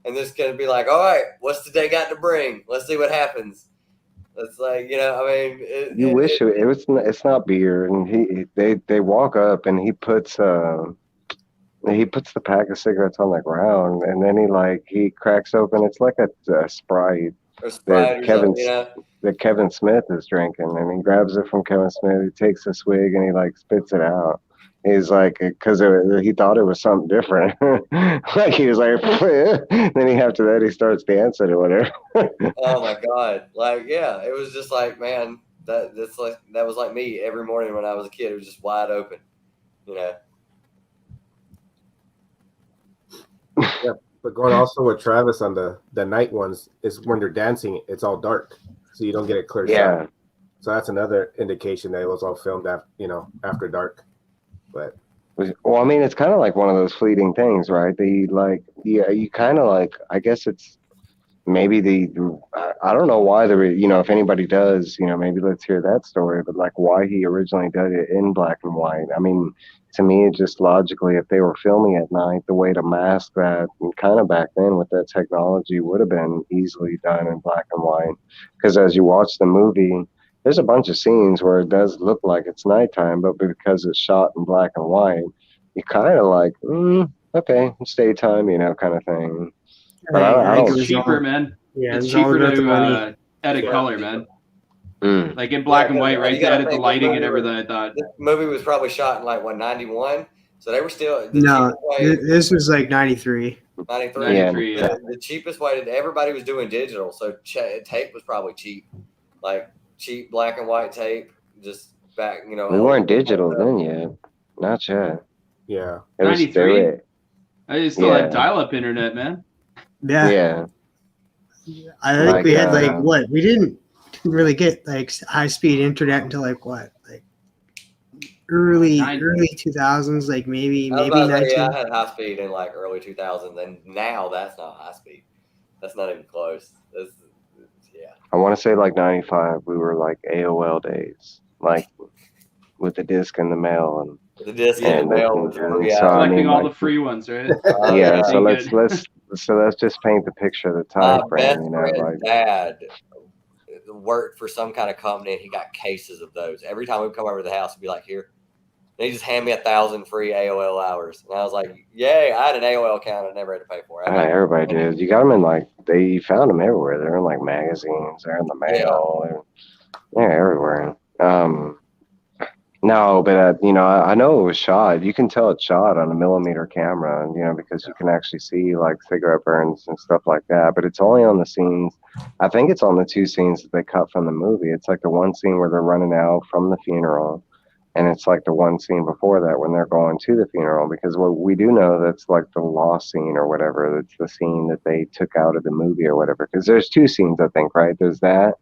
and this gonna be like, all right, what's the day got to bring? Let's see what happens. It's like, you know, I mean, You wish it was. It's not beer, and they walk up, and he puts the pack of cigarettes on the ground, and then he cracks open. It's like a Sprite or Sprite or something, you know. that Kevin Smith is drinking, and he grabs it from Kevin Smith. He takes a swig and he like spits it out. He's like, because he thought it was something different. Like he was like, then after that he starts dancing or whatever. Oh my God! Like, yeah, it was just like, man, that was like me every morning when I was a kid. It was just wide open, you know. Yeah, but going also with Travis on the night ones is when they're dancing, it's all dark, so you don't get a clear Yeah. shot. So that's another indication that it was all filmed after dark. But Well, I mean, it's kind of like one of those fleeting things, right? You kind of like, I guess it's maybe I don't know why if anybody does, maybe let's hear that story, but like why he originally did it in black and white. I mean, to me, it just logically, if they were filming at night, the way to mask that, and kind of back then with that technology, would have been easily done in black and white. Because as you watch the movie, there's a bunch of scenes where it does look like it's nighttime, but because it's shot in black and white, you kind of like, okay, it's daytime, kind of thing. But I think don't. it It's was cheaper, all- man. Yeah, It's it's all cheaper about the money. to edit color, man. Mm. Like in black Yeah, and white, you right? To gotta edit the think lighting the and movie everything. I thought. This movie was probably shot in like 91, so they were still No, cheapest way. this was like 93. 93. Yeah. 93, yeah. The cheapest way everybody was doing digital, so tape was probably cheap, like cheap black and white tape. Just back, We weren't digital then yet. Not yet. yeah, It was 93? I still Yeah. had dial-up internet, man. Yeah, Yeah. I think Like, we had we didn't really get like high speed internet until like early 2000s, like maybe I was about to say, 19. yeah, I had high speed in like early 2000s, and now that's not high speed. That's not even close. Yeah. I want to say like 95, we were like AOL days, like with the disc in the mail. And The disc in the mail was and free so, out. I Collecting mean, all like, the free ones, right? yeah, so Pretty good. let's just paint the picture of the My time best frame, friend's like, dad worked for some kind of company, and he got cases of those. Every time we'd come over to the house, he'd be like, "Here," and he just hand me 1,000 free AOL hours, and I was like, "Yay!" I had an AOL account I never had to pay for. everybody did. You got them in you found them everywhere. They're in like magazines, they're in the mail, they're everywhere. No, but I know it was shot. You can tell it's shot on a millimeter camera, because you can actually see like cigarette burns and stuff like that. But it's only on the scenes. I think it's on the 2 scenes that they cut from the movie. It's like the one scene where they're running out from the funeral, and it's like the one scene before that when they're going to the funeral. Because what we do know, that's like the lost scene or whatever. That's the scene that they took out of the movie or whatever. Because there's 2 scenes, I think, right? There's that.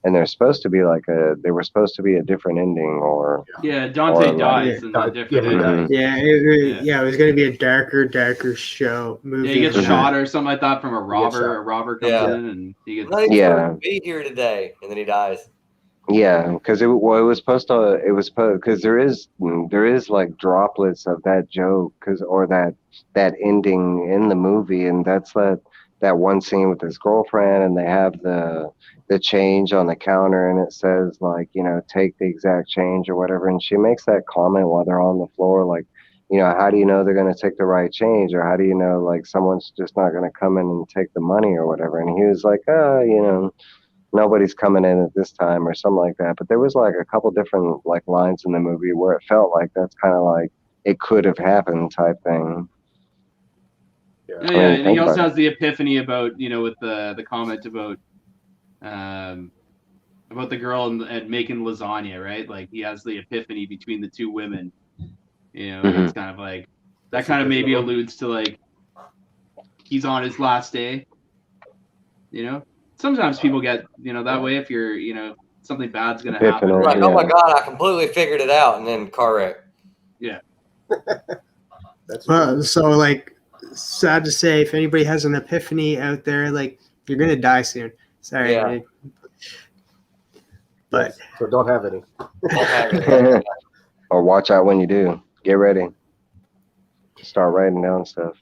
And there's supposed to be they were supposed to be a different ending, or Yeah, Dante Or, dies in a different yeah, ending. Yeah, it was going to be a darker show movie. Yeah, he gets Mhm. shot or something like that from a gets robber. shot. A robber comes Yeah. in and he gets. Not even Yeah. supposed to be here today, and then he dies. Yeah, because it was supposed to. It was because there is like droplets of that joke, or that ending in the movie, and that's that that one scene with his girlfriend, and they have the change on the counter, and it says like, take the exact change or whatever, and she makes that comment while they're on the floor, like, how do you know they're going to take the right change, or how do you know like someone's just not going to come in and take the money or whatever? And he was like, nobody's coming in at this time or something like that. But there was like a couple different like lines in the movie where it felt like that's kind of like it could have happened type thing. Yeah. Yeah, and he also has the epiphany about, with the comment about the girl and making lasagna, right? Like he has the epiphany between the two women. It's kind of like that kind of maybe alludes to like he's on his last day. Sometimes people get that way if you're something bad's gonna happen. Like, oh my god, I completely figured it out, and then car wreck. Yeah. So like, sad to say, if anybody has an epiphany out there, like you're gonna die soon. Sorry. Yeah. But so don't have any. Or watch out when you do. Get ready. Start writing down stuff.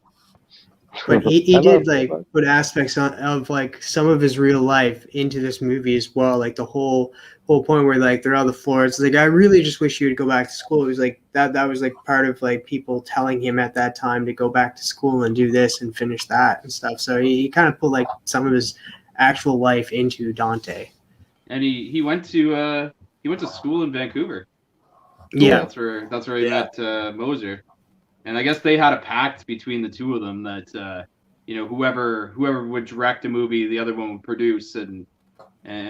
But he did like put aspects of like some of his real life into this movie as well. Like the whole point where like they're on the floor. It's like, I really just wish you would go back to school. It was like that was like part of like people telling him at that time to go back to school and do this and finish that and stuff. So he kind of put like some of his actual life into Dante. And he went to school in Vancouver. Yeah, that's where he met Moser. And I guess they had a pact between the two of them that whoever would direct a movie, the other one would produce, and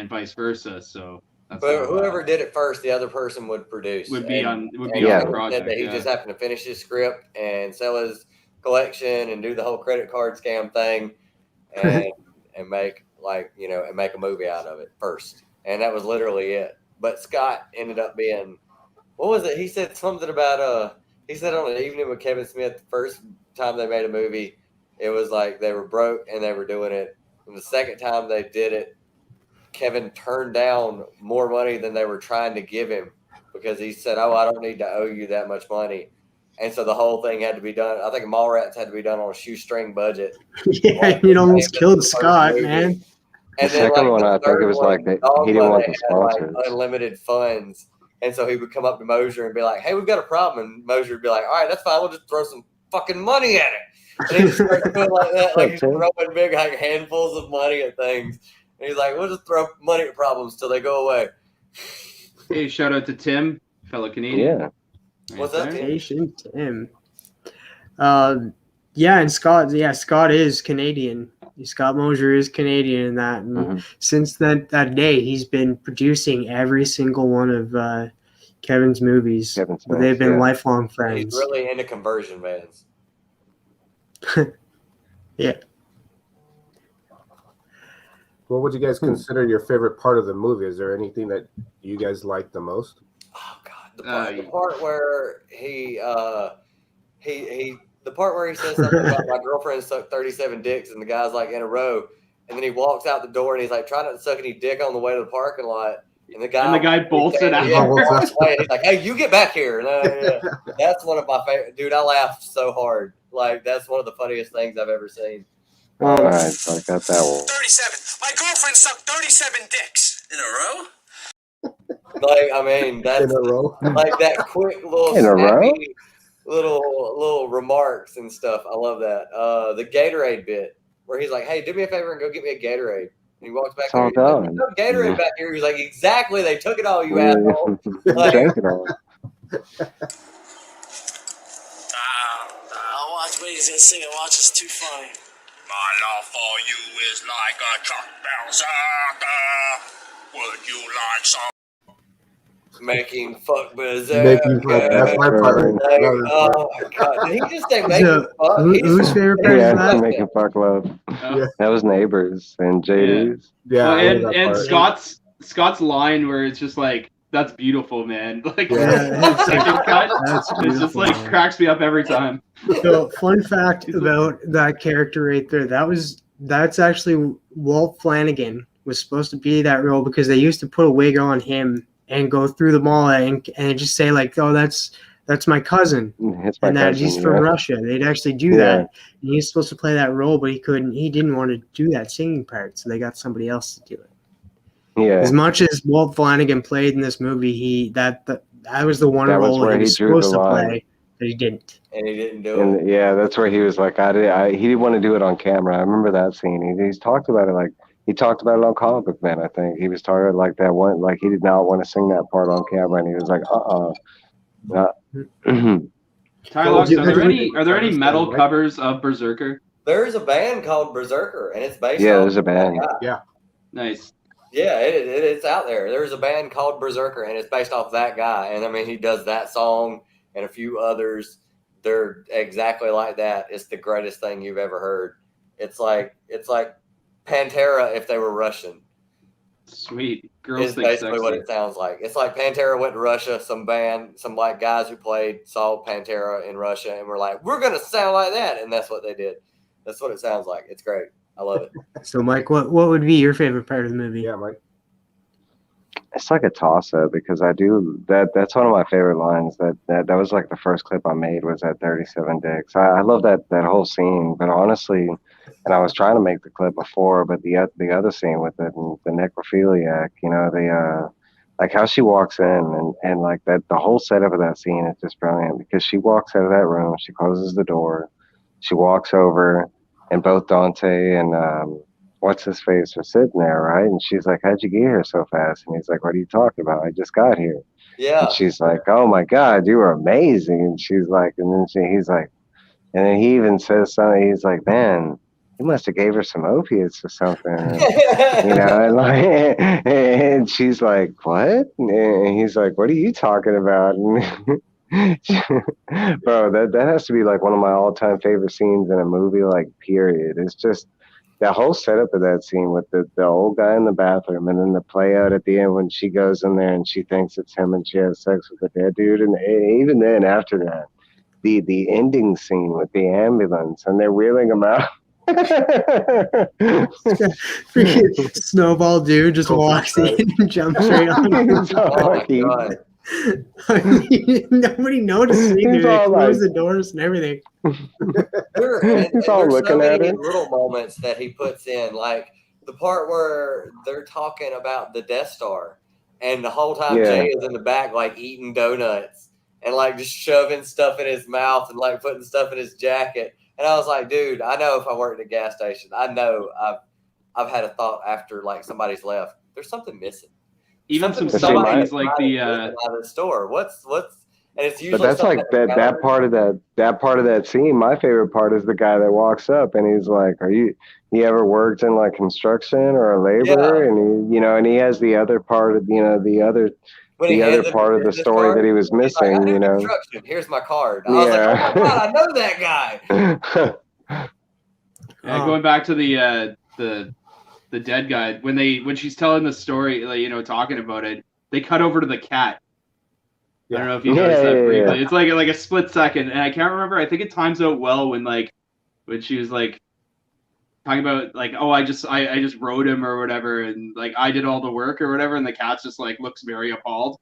vice versa. So but whoever did it first, the other person would produce. Would be on the project. That he just happened to finish his script and sell his collection and do the whole credit card scam thing, and make and make a movie out of it first. And that was literally it. But Scott ended up being, what was it? He said something about he said on an evening with Kevin Smith, the first time they made a movie, it was like they were broke and they were doing it. And the second time they did it, Kevin turned down more money than they were trying to give him because he said, "Oh, I don't need to owe you that much money." And so the whole thing had to be done. I think Mallrats had to be done on a shoestring budget. Yeah, it almost killed Scott, man. And the second one, I think it was like he didn't want the sponsors. Like unlimited funds. And so he would come up to Moser and be like, "Hey, we've got a problem." And Moser would be like, "All right, that's fine. We'll just throw some fucking money at it." And he just starts doing like that, like he's throwing big like handfuls of money at things. And he's like, "We'll just throw money at problems till they go away." Hey, shout out to Tim, fellow Canadian. Yeah. What's up, Tim? Yeah, and Scott. Yeah, Scott is Canadian. Scott Moser is Canadian in that. And since that day, he's been producing every single one of Kevin's movies. They've been lifelong friends. He's really into conversion bands. Yeah. What would you guys consider your favorite part of the movie? Is there anything that you guys like the most? Oh God, the part where he the part where he says something about my girlfriend sucked 37 dicks and the guy's like in a row, and then he walks out the door and he's like, try not to suck any dick on the way to the parking lot. And the guy bolts it out. He's like, "Hey, you get back here." That's one of my favorite. Dude, I laughed so hard. Like, that's one of the funniest things I've ever seen. All right, so I got that one. 37. My girlfriend sucked 37 dicks in a row. Like, I mean, that's In a row? like that quick little In a row? little remarks and stuff. I love that. The Gatorade bit where he's like, "Hey, do me a favor and go get me a Gatorade." And he walks back there. He's like, "No Gatorade back here." He's like, "Exactly. They took it all, you asshole." Like, Drank it all. I'll watch what he's gonna sing and watch. It's too funny. My love for you is like a truck berserker. Would you like some? making fuck berserker. That's my part. Like, oh my god! Did he just say making fuck? Whose favorite part Yeah, is that? making fuck love. Yeah. That was Neighbors and JD's. Yeah, I love that and part. Scott's line where it's just like, "That's beautiful, man." Like Yeah. second cut, That's it's just like cracks me up every time. So, fun fact about that character right there, that's actually Walt Flanagan was supposed to be that role because they used to put a wig on him and go through the mall and just say like, "Oh, that's that's my cousin. It's my And that cousin, he's from yeah. Russia. They'd actually do that. And he's supposed to play that role, but he couldn't. He didn't want to do that singing part, so they got somebody else to do it. Yeah. As much as Walt Flanagan played in this movie, that was the one That was role where he he was drew the supposed to line. play, but he didn't. And he didn't do it. And yeah, that's where he was like, he didn't want to do it on camera. I remember that scene. He's talked about it like he talked about it on Comic Book Man. I think he was talking like that one, like he did not want to sing that part on camera, and he was like, not. Tylox, Well, are there any metal covers of Berserker? There's a band called Berserker, and it's based Yeah, on there's a band. that guy. Nice. Yeah, it's out there. There's a band called Berserker, and it's based off that guy. And I mean, he does that song and a few others. They're exactly like that. It's the greatest thing you've ever heard. It's like Pantera if they were Russian. Sweet. Girls Is think basically what sexy. it sounds like. It's like Pantera went to Russia. Some like guys who played saw Pantera in Russia and were like, "We're gonna sound like that," and that's what they did. That's what it sounds like. It's great. I love it. So, Mike, what would be your favorite part of the movie? Yeah, Mike. It's like a toss-up because I do that. That's one of my favorite lines. That was like the first clip I made was at 37 Dicks. I love that whole scene. But honestly, and I was trying to make the clip before, but the other scene with the necrophiliac, like how she walks in and like that, the whole setup of that scene is just brilliant because she walks out of that room, she closes the door, she walks over, and both Dante and what's his face are sitting there, right? And she's like, "How'd you get here so fast?" And he's like, "What are you talking about? I just got here." Yeah. And she's like, "Oh my God, you were amazing." And she's like, and then he's like, and then he even says something. He's like, "Man, you must have gave her some opiates or something." And like, and she's like, "What?" And he's like, "What are you talking about?" And bro, that has to be like one of my all-time favorite scenes in a movie, like period. It's just that whole setup of that scene with the old guy in the bathroom and then the play out at the end when she goes in there and she thinks it's him and she has sex with the dead dude. And even then after that, the ending scene with the ambulance and they're wheeling him out. Freaking Snowball dude just walks in and jumps right on him. Oh my God. I mean, nobody noticed anything. He's They all closed like- the doors and everything. He's all There's looking so at many her. little moments that he puts in, like the part where they're talking about the Death Star, and the whole time Yeah. Jay is in the back, like eating donuts and like just shoving stuff in his mouth and like putting stuff in his jacket. And I was like, dude, I know if I worked at a gas station, I know I've had a thought after like somebody's left. There's something missing. Even some Something subtleties like the out of the store. What's and it's usually But that's something like that part of that scene. My favorite part is the guy that walks up and he's like, you ever worked in like construction or a laborer?" Yeah. And and he has the other part of the other when he other hands him part his of the business story card, that he was he's like, "I missing. do construction. Here's my card." I was like, Yeah. "Oh my God, I know that guy." going back to the dead guy when she's telling the story, like, talking about it, they cut over to the cat. I don't know if you noticed that briefly. It's like a split second, and I can't remember. I think it times out well when she was like talking about like, "Oh, I just rode him or whatever, and like I did all the work or whatever," and the cat's just like looks very appalled.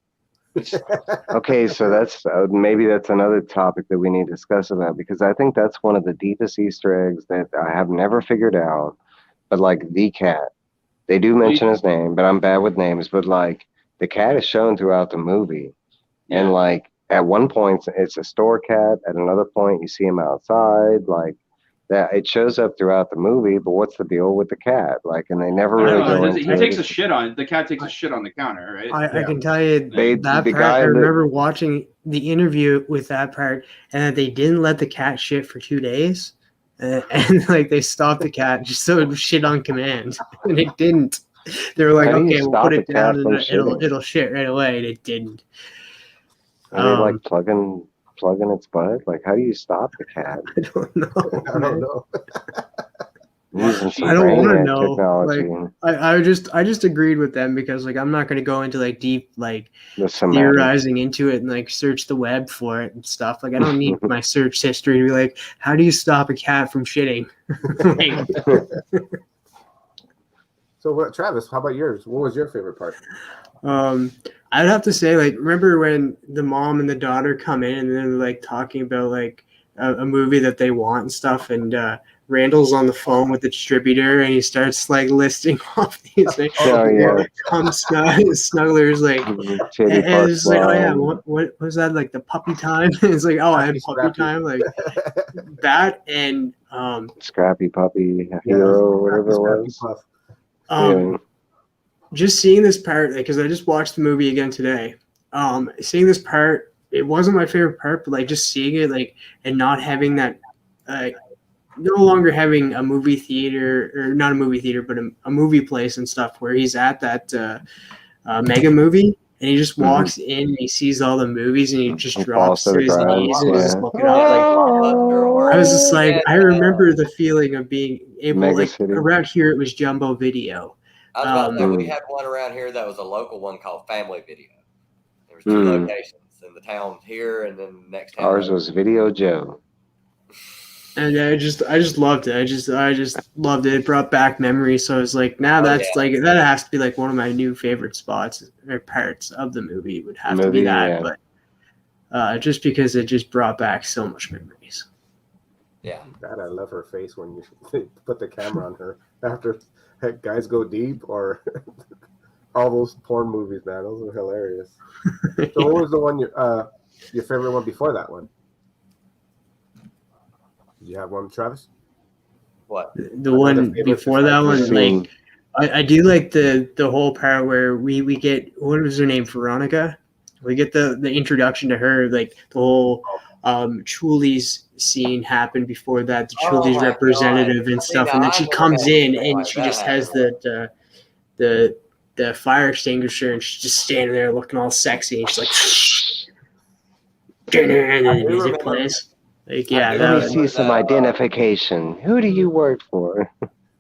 Okay, so that's maybe that's another topic that we need to discuss about because I think that's one of the deepest Easter eggs that I have never figured out. But like the cat, they do mention his name, but I'm bad with names. But like the cat is shown throughout the movie, and like at one point it's a store cat, at another point you see him outside, like that. It shows up throughout the movie. But what's the deal with the cat? Like, and they never I really don't know. go into He takes a shit on the cat takes a shit on the counter, right? I can tell you that part. I remember watching the interview with that part, and that they didn't let the cat shit for 2 days, and like they stopped the cat just so it would shit on command, and it didn't. They were like, How do you "Okay, we'll stop put a it cat down, from and shitting? it'll shit right away," and it didn't. Are they like plugging its butt? Like, how do you stop the cat? I don't know. I don't know. Using some I don't want to brainiac know. technology. Like, I just agreed with them because like I'm not going to go into like deep like The semantics. theorizing into it and like search the web for it and stuff. Like I don't need my search history to be like, how do you stop a cat from shitting? Like, So, Travis, how about yours? What was your favorite part? I'd have to say, like, remember when the mom and the daughter come in and they're like talking about like a movie that they want and stuff, and Randall's on the phone with the distributor and he starts like listing off these like, Oh, yeah. snugglers like, Titty and it's like, oh yeah, Park what was that, like the puppy time? It's like, oh, I had puppy Scrappy. time, like that, and Scrappy Puppy Hero, whatever it was. Puff. Yeah. Just seeing this part, because I just watched the movie again today. Seeing this part, it wasn't my favorite part, but like just seeing it, like, and not having that, no longer having a movie theater, or not a movie theater, but a movie place and stuff where he's at that mega movie, and he just walks in and he sees all the movies and he just And drops falls to to the his ground, knees and is just yeah. looking up. Like, I was just like, I Yeah. remember the feeling of being able, Mega like, City. around here it was Jumbo Video. I was about to say, we Mm. had one around here that was a local one called Family Video. There was two Mm. locations in the town here and then the next town. Ours was Video Joe. And I just loved it. I just loved it. It brought back memories. So I was like, now that's yeah. like, that has to be like one of my new favorite spots or parts of the movie. It would have to be Movie, that. yeah. But just because it just brought back so much memories. Yeah. God, I love her face when you put the camera on her after Guys Go Deep or all those porn movies, man. Those are hilarious. So what was the one your favorite one before that one? Did you have one, Travis? What? The one before that one, like, I do like the whole part where we get, what was her name, Veronica? We get the introduction to her, like the whole Chuli's scene happened before that, the Chuli's representative and stuff, and then she comes in and she just has the fire extinguisher and she's just standing there looking all sexy and she's like, and then the music plays. Like, yeah, Let me see some identification. Who do you work for?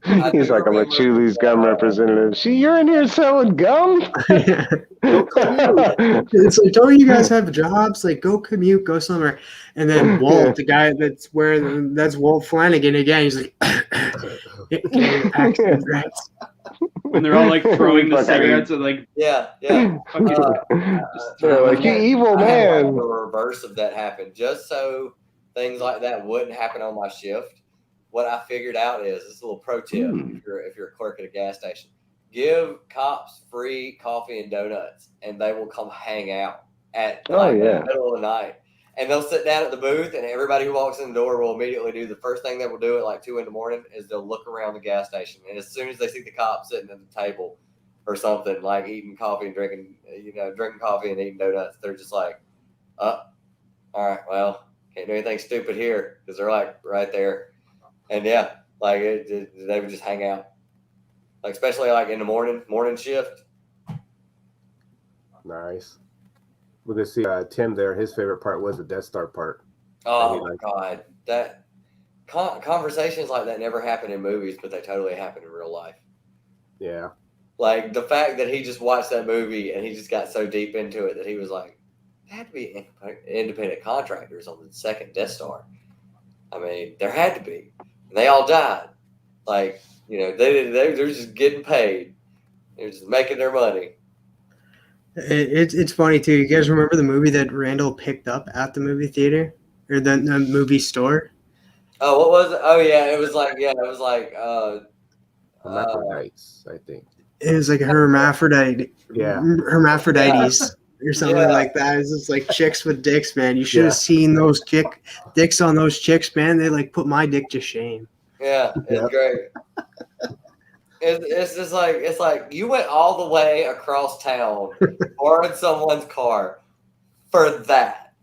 He's like, I'm a Chuli's gum representative. You're in here selling gum? It's like, don't you guys have jobs? Like, go commute, go somewhere. And then Walt, the guy that's Walt Flanagan again. He's like, pack cigarettes. When they're all like throwing the cigarettes and like, Yeah. fucking, They're like, you evil I had man. the reverse of that happen, just so things like that wouldn't happen on my shift. What I figured out is, this is a little pro tip if you're a clerk at a gas station. Give cops free coffee and donuts, and they will come hang out at the middle of the night. And they'll sit down at the booth, and everybody who walks in the door will immediately do the first thing they will do at like 2 a.m. is they'll look around the gas station. And as soon as they see the cop sitting at the table or something, like eating coffee and drinking coffee and eating donuts, they're just like, all right, well, can't do anything stupid here, because they're like right there. And yeah, like they would just hang out, like especially like in the morning shift. Nice. We're gonna see Tim there. His favorite part was the Death Star part. Oh my God, that conversations like that never happen in movies, but they totally happen in real life. Yeah. Like the fact that he just watched that movie and he just got so deep into it that he was like, there had to be independent contractors on the second Death Star. I mean, there had to be. And they all died. Like, they're just getting paid. They're just making their money. It's funny too. You guys remember the movie that Randall picked up at the movie theater or the movie store? Oh, what was it? Oh yeah, it was like Hermaphrodites, I think. It was like hermaphrodites or something like that. It's just like chicks with dicks, man. You should have seen those dicks on those chicks, man. They like put my dick to shame. Yeah, it's great. It's just like, it's like you went all the way across town, borrowed someone's car for that.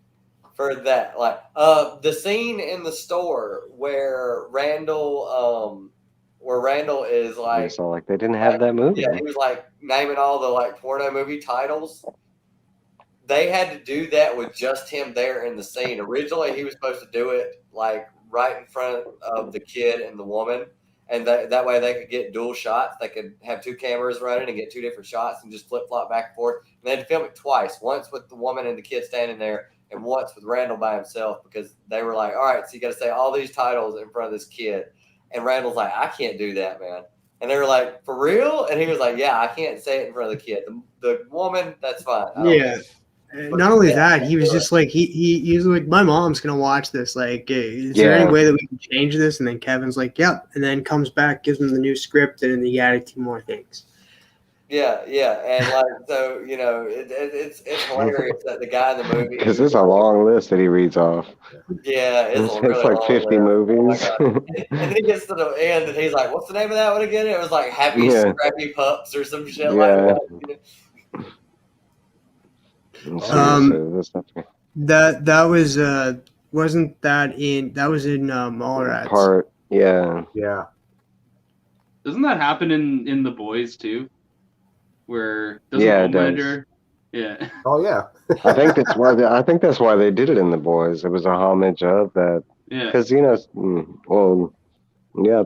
Like the scene in the store where Randall is like, It's all like they didn't have that movie. Yeah, he was like naming all the like porno movie titles. They had to do that with just him there in the scene. Originally, he was supposed to do it like right in front of the kid and the woman, and that way they could get dual shots. They could have two cameras running and get two different shots and just flip-flop back and forth. And they had to film it twice, once with the woman and the kid standing there and once with Randall by himself, because they were like, all right, so you got to say all these titles in front of this kid. And Randall's like, I can't do that, man. And they were like, "For real?" And he was like, "Yeah, I can't say it in front of the kid. The woman, that's fine." Yeah. Not only that, he was just like he was like, my mom's gonna watch this. Like, is there any way that we can change this? And then Kevin's like, yep. And then comes back, gives him the new script, and then he added 2 more things. Yeah, and like so, it's hilarious that the guy in the movie Because there's a long list that he reads off. Yeah, it's It's like 50 movies. Oh and he gets to the end and he's like, "What's the name of that one again?" It was like Happy Scrappy Pups or some shit like that. That was wasn't that in Mallrats? Part, yeah. Doesn't that happen in The Boys too? Where Homelander? Yeah. Oh yeah. I think that's why they did it in The Boys. It was a homage of that. Yeah. Because I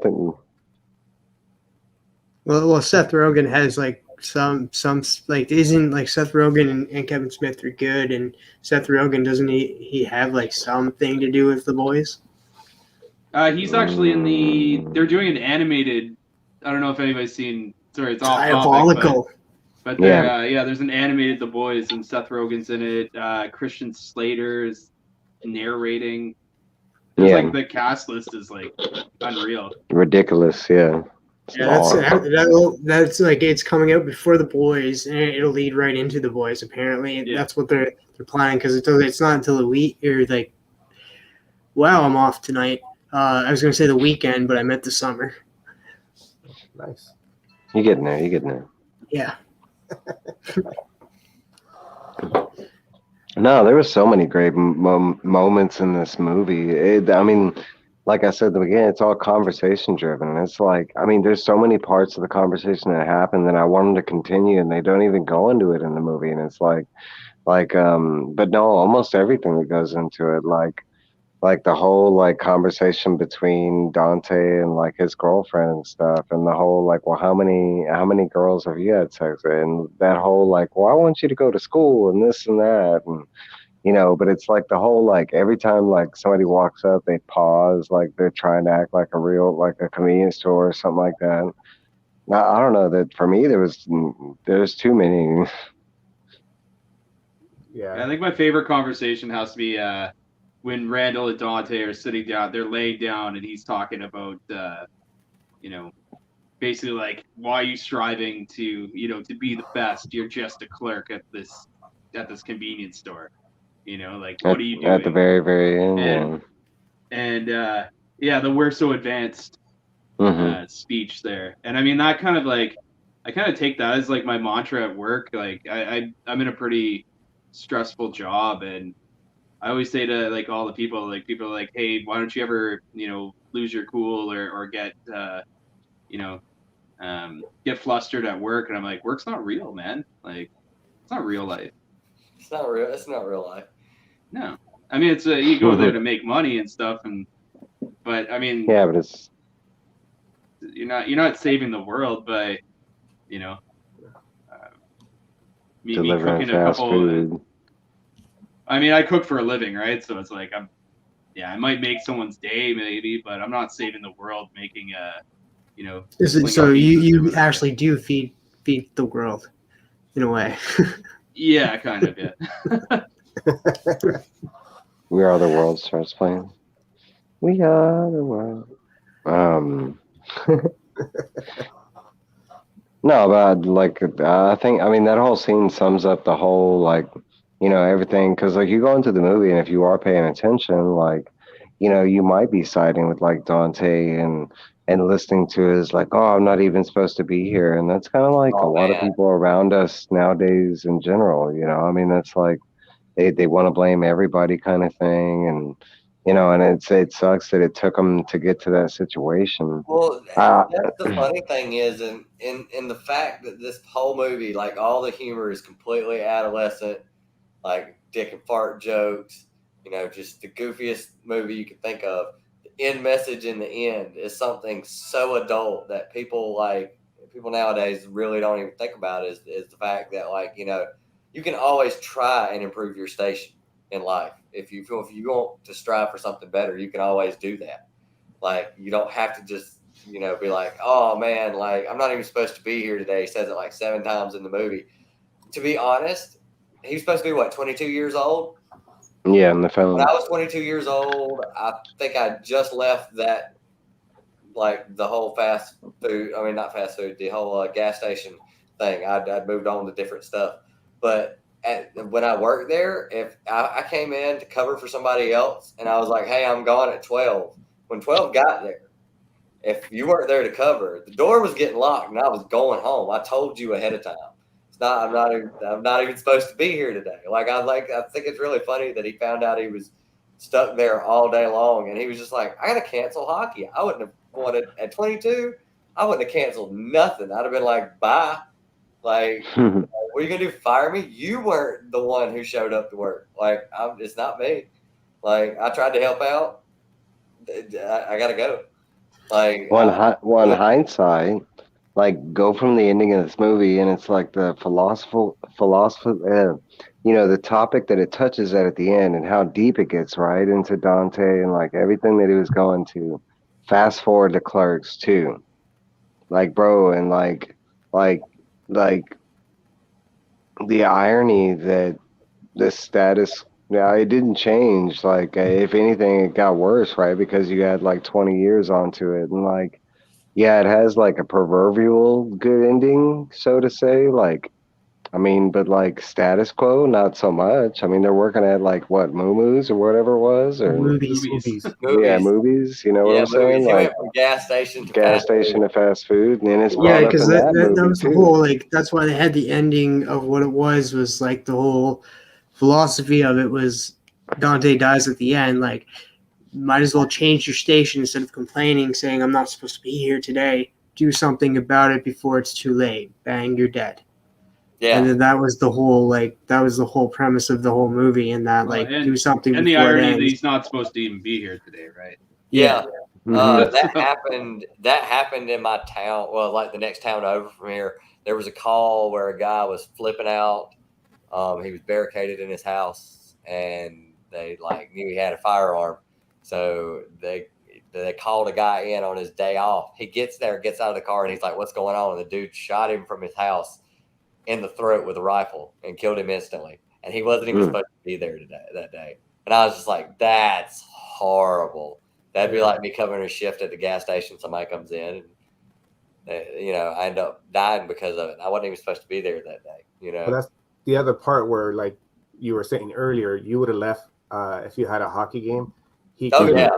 think. Well, Seth Rogen has like some like isn't like Seth Rogen and Kevin Smith are good, and Seth Rogen doesn't he have like something to do with The Boys? He's actually they're doing an animated. I don't know if anybody's seen. Sorry, it's off Diabolical. topic, but there's an animated The Boys, and Seth Rogen's in it. Christian Slater is narrating. Like the cast list is like unreal, ridiculous. Yeah. That's like it's coming out before The Boys, and it'll lead right into The Boys. Apparently, that's what they're planning because it's not until the week or like. Wow, I'm off tonight. I was gonna say the weekend, but I meant the summer. Nice. You're getting there. Yeah. No, there were so many great moments in this movie. Like I said at the beginning, it's all conversation driven. It's like, there's so many parts of the conversation that happen that I want them to continue, and they don't even go into it in the movie. And it's but no, almost everything that goes into it, like the whole like conversation between Dante and like his girlfriend and stuff, and the whole like, well, how many girls have you had sex with? And that whole like, well, I want you to go to school and this and that, and but it's like the whole like every time like somebody walks up, they pause like they're trying to act like a convenience store or something like that. Now I don't know, that for me there's too many. Yeah, I think my favorite conversation has to be when Randall and Dante are sitting down, they're laying down, and he's talking about basically like, why are you striving to to be the best? You're just a clerk at this convenience store. Like, what are you doing? At the very, very end. And the "we're so advanced" speech there. And that kind of like, I kind of take that as like my mantra at work. Like I'm in a pretty stressful job, and I always say to like all the people are like, hey, why don't you ever, lose your cool or get, get flustered at work? And I'm like, work's not real, man. Like, it's not real life. It's not real. It's not real life. No, it's you go there to make money and stuff, but but it's you're not saving the world by, me cooking a couple. Food. I cook for a living, right? So it's like I might make someone's day maybe, but I'm not saving the world making So you actually do feed the world in a way. Yeah, kind of. Yeah. We Are the World starts playing. We are the world. No, but like I think that whole scene sums up the whole like everything, because like you go into the movie and if you are paying attention, like you might be siding with like Dante and listening to his like, oh, I'm not even supposed to be here, and that's kind of like a lot of people around us nowadays in general. That's like they want to blame everybody kind of thing, and and it sucks that it took them to get to that situation. Well, that's the funny thing is, in the fact that this whole movie, like all the humor is completely adolescent, like dick and fart jokes, just the goofiest movie you could think of. The end message in the end is something so adult that people nowadays really don't even think about is the fact that like, you can always try and improve your station in life. If you want to strive for something better, you can always do that. Like, you don't have to just be like, oh man, like I'm not even supposed to be here today. He says it like 7 times in the movie. To be honest, he was supposed to be what, 22 years old? Yeah, in the When film. I was 22 years old, I think I just left that, like the whole fast food. I mean, not fast food, the whole gas station thing. I'd moved on to different stuff. But when I worked there, if I came in to cover for somebody else and I was like, hey, I'm gone at 12. When 12 got there, if you weren't there to cover, the door was getting locked and I was going home. I told you ahead of time. It's not. I'm not even supposed to be here today. I think it's really funny that he found out he was stuck there all day long, and he was just like, I gotta cancel hockey. I wouldn't have wanted at 22. I wouldn't have canceled nothing. I'd have been like, bye. Like, what are you gonna do? Fire me? You weren't the one who showed up to work. Like, it's not me. Like, I tried to help out. I gotta go. Like, One hindsight, like go from the ending of this movie, and it's like the the topic that it touches at the end, and how deep it gets right into Dante and like everything that he was going to. Fast forward to Clerks too, like bro, and like the irony that the status. Yeah, it didn't change. Like, if anything, it got worse, right? Because you had like 20 years onto it, and like, yeah, it has like a proverbial good ending, so to say. Like, I mean, but like status quo, not so much. I mean, they're working at like what, Moo-Moos or whatever it was, or Movies. Movies. yeah, movies. You know what Yeah, I'm saying? movies. He Like went from gas station to gas fast food. station to fast food, and then it's Yeah, brought up because in that that movie was the too. whole, like, that's why they had the ending of what it was like the whole philosophy of it was Dante dies at the end. Like, might as well change your station instead of complaining, saying, I'm not supposed to be here today. Do something about it before it's too late. Bang, you're dead. Yeah. And then that was the whole premise of the whole movie, and that Well, do something and the before it irony that ends. he's not supposed to even be here today, right? Yeah. Mhm. That happened in my town. Well, like the next town over from here, there was a call where a guy was flipping out. He was barricaded in his house, and they like knew he had a firearm, so they called a guy in on his day off. He gets there, gets out of the car, and he's like, "What's going on?" And the dude shot him from his house in the throat with a rifle and killed him instantly. And he wasn't even supposed to be there that day. And I was just like, "That's horrible." That'd be like me covering a shift at the gas station. Somebody comes in, and I end up dying because of it. I wasn't even supposed to be there that day. But that's the other part where, like you were saying earlier, you would have left if you had a hockey game. He couldn't, yeah.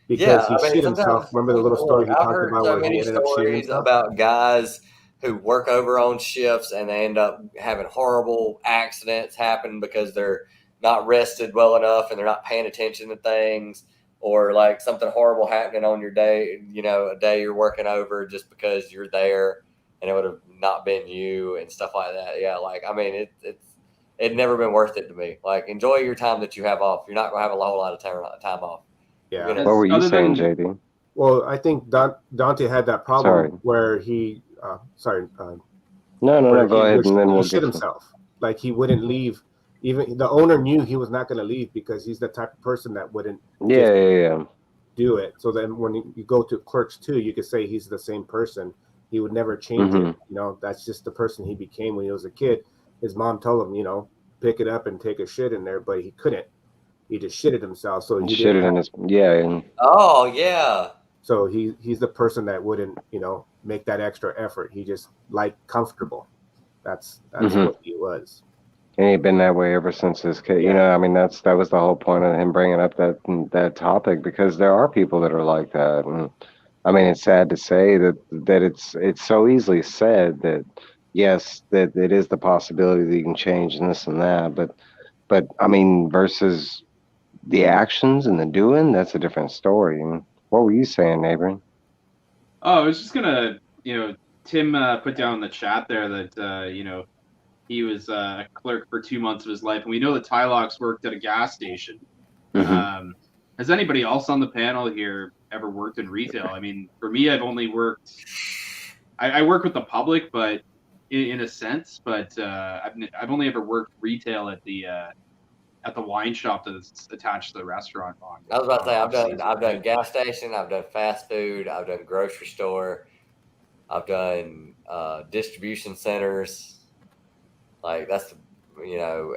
because Yeah, he shit himself. Remember the little story he I've talked heard about so where he many ended up shooting stories himself? about guys who work over on shifts and they end up having horrible accidents happen because they're not rested well enough and they're not paying attention to things, or like something horrible happening on your day, a day you're working over just because you're there and it would have not been you and stuff like that. Yeah, like, I mean, it's never been worth it to me. Like, enjoy your time that you have off. You're not going to have a whole lot of time off. Yeah. You know? What were you Other saying, than- JD? Well, I think Dante had that problem Sorry. where he, No, where go he ahead, was- and then he we'll shit get to himself. Like, he wouldn't leave. Even the owner knew he was not going to leave because he's the type of person that wouldn't yeah. do it. So then when you go to Clerks 2, you could say he's the same person. He would never change it. That's just the person he became when he was a kid. His mom told him, pick it up and take a shit in there, but he couldn't. He just shitted himself. So he Shit it in his and Oh, yeah. So he's the person that wouldn't, make that extra effort. He just comfortable. That's what he was. and he'd been that way ever since his kid. Yeah. I mean, that was the whole point of him bringing up that topic, because there are people that are like that. And I mean, it's sad to say that it's so easily said that yes, that it is the possibility that you can change and this and that, but I mean, versus the actions and the doing, that's a different story. And what were you saying, neighbor? Oh, I was just gonna, Tim put down in the chat there that he was a clerk for 2 months of his life, and we know that Tylox worked at a gas station. Has anybody else on the panel here ever worked in retail? I mean, for me, I've only worked. I work with the public, but in a sense, but I've only ever worked retail at the at the wine shop that's attached to the restaurant. I was about to say Off-season, I've done right? gas station, I've done fast food, I've done grocery store, I've done distribution centers. Like that's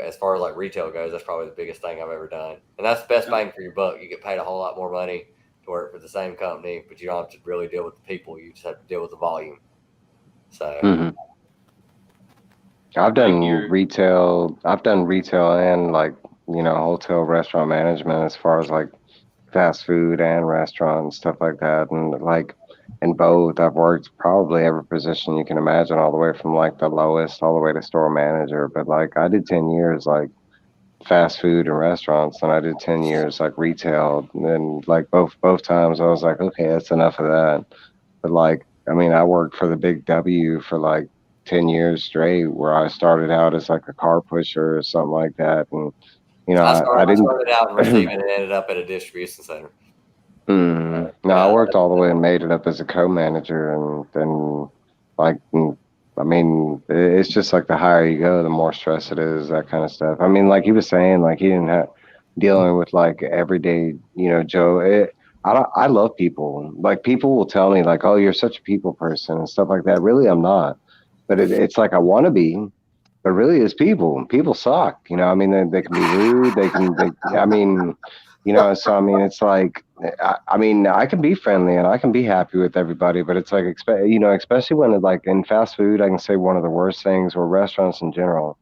as far as like retail goes, that's probably the biggest thing I've ever done, and that's the best bang for your buck. You get paid a whole lot more money to work for the same company, but you don't have to really deal with the people. You just have to deal with the volume. So. Hmm. I've Like done you're retail. I've done retail and like hotel restaurant management as far as like fast food and restaurant and stuff like that. And like in both, I've worked probably every position you can imagine, all the way from like the lowest all the way to store manager. But like I did 10 years like fast food and restaurants, and I did 10 years like retail. And then like both times I was like, okay, that's enough of that. But like, I mean, I worked for the Big W for like 10 years straight, where I started out as like a car pusher or something like that. And, I I didn't, started out in receiving and ended up at a distribution center. no, I Yeah, worked all the way and made it up as a co-manager. And then, like, I mean, it's just like the higher you go, the more stress it is, that kind of stuff. I mean, like he was saying, like he didn't have dealing with like everyday, Joe. I love people. Like people will tell me like, "Oh, you're such a people person" and stuff like that. Really, I'm not. But it's like I want to be, but really, it's people. People suck. I mean, they can be rude. I mean, so I mean, it's like, I mean, I can be friendly and I can be happy with everybody, but it's like, especially when like in fast food, I can say one of the worst things, or restaurants in general.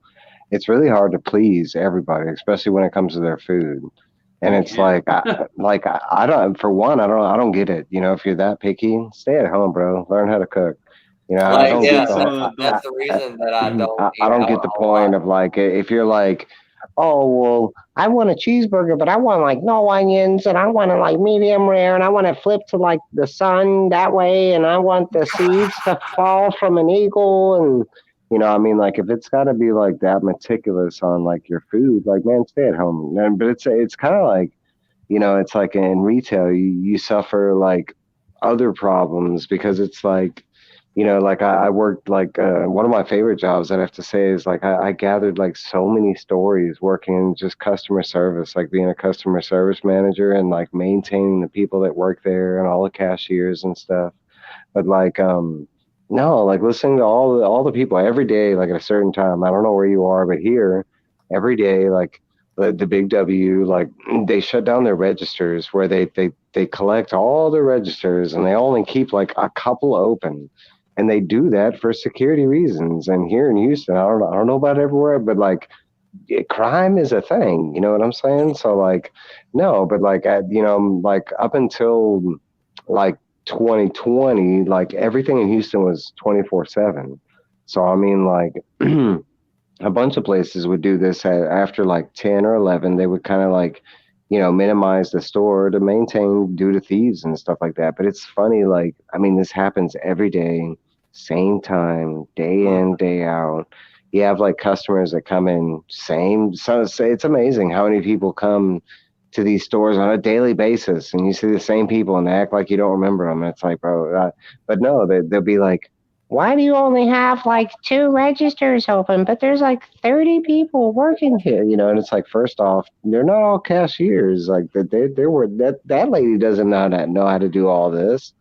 It's really hard to please everybody, especially when it comes to their food. And it's yeah. like, I don't, for one, I don't get it. If you're that picky, stay at home, bro. Learn how to cook. I like don't See get some the of the that's the reason that I don't I eat don't out get a the whole lot. point of like, if you're like, oh well, I want a cheeseburger, but I want like no onions, and I want it like medium rare, and I want it flipped to like the sun that way, and I want the seeds to fall from an eagle, and I mean, like if it's got to be like that meticulous on like your food, like man, stay at home. But it's kind of like, it's like in retail, you suffer like other problems, because it's like, like I worked like one of my favorite jobs, I'd have to say, is like I gathered like so many stories working in just customer service, like being a customer service manager and like maintaining the people that work there and all the cashiers and stuff. But like, no, like listening to all the people every day, like at a certain time. I don't know where you are, but here, every day, like the Big W, like they shut down their registers, where they collect all the registers, and they only keep like a couple open, and they do that for security reasons. And here in Houston, I don't know about everywhere, but like crime is a thing. You know what I'm saying? So like, no, but like like up until like 2020, like everything in Houston was 24/7. So I mean, like a bunch of places would do this after like 10 or 11. They would kind of like, minimize the store to maintain due to thieves and stuff like that. But it's funny, like, I mean, this happens every day, same time, day in, day out. You have like customers that come in same. So it's amazing how many people come to these stores on a daily basis, and you see the same people and they act like you don't remember them. It's like, bro, but no, they'll be like, why do you only have like two registers open, but there's like 30 people working here, and it's like, first off, they're not all cashiers. Like they were, that lady doesn't know how to do all this.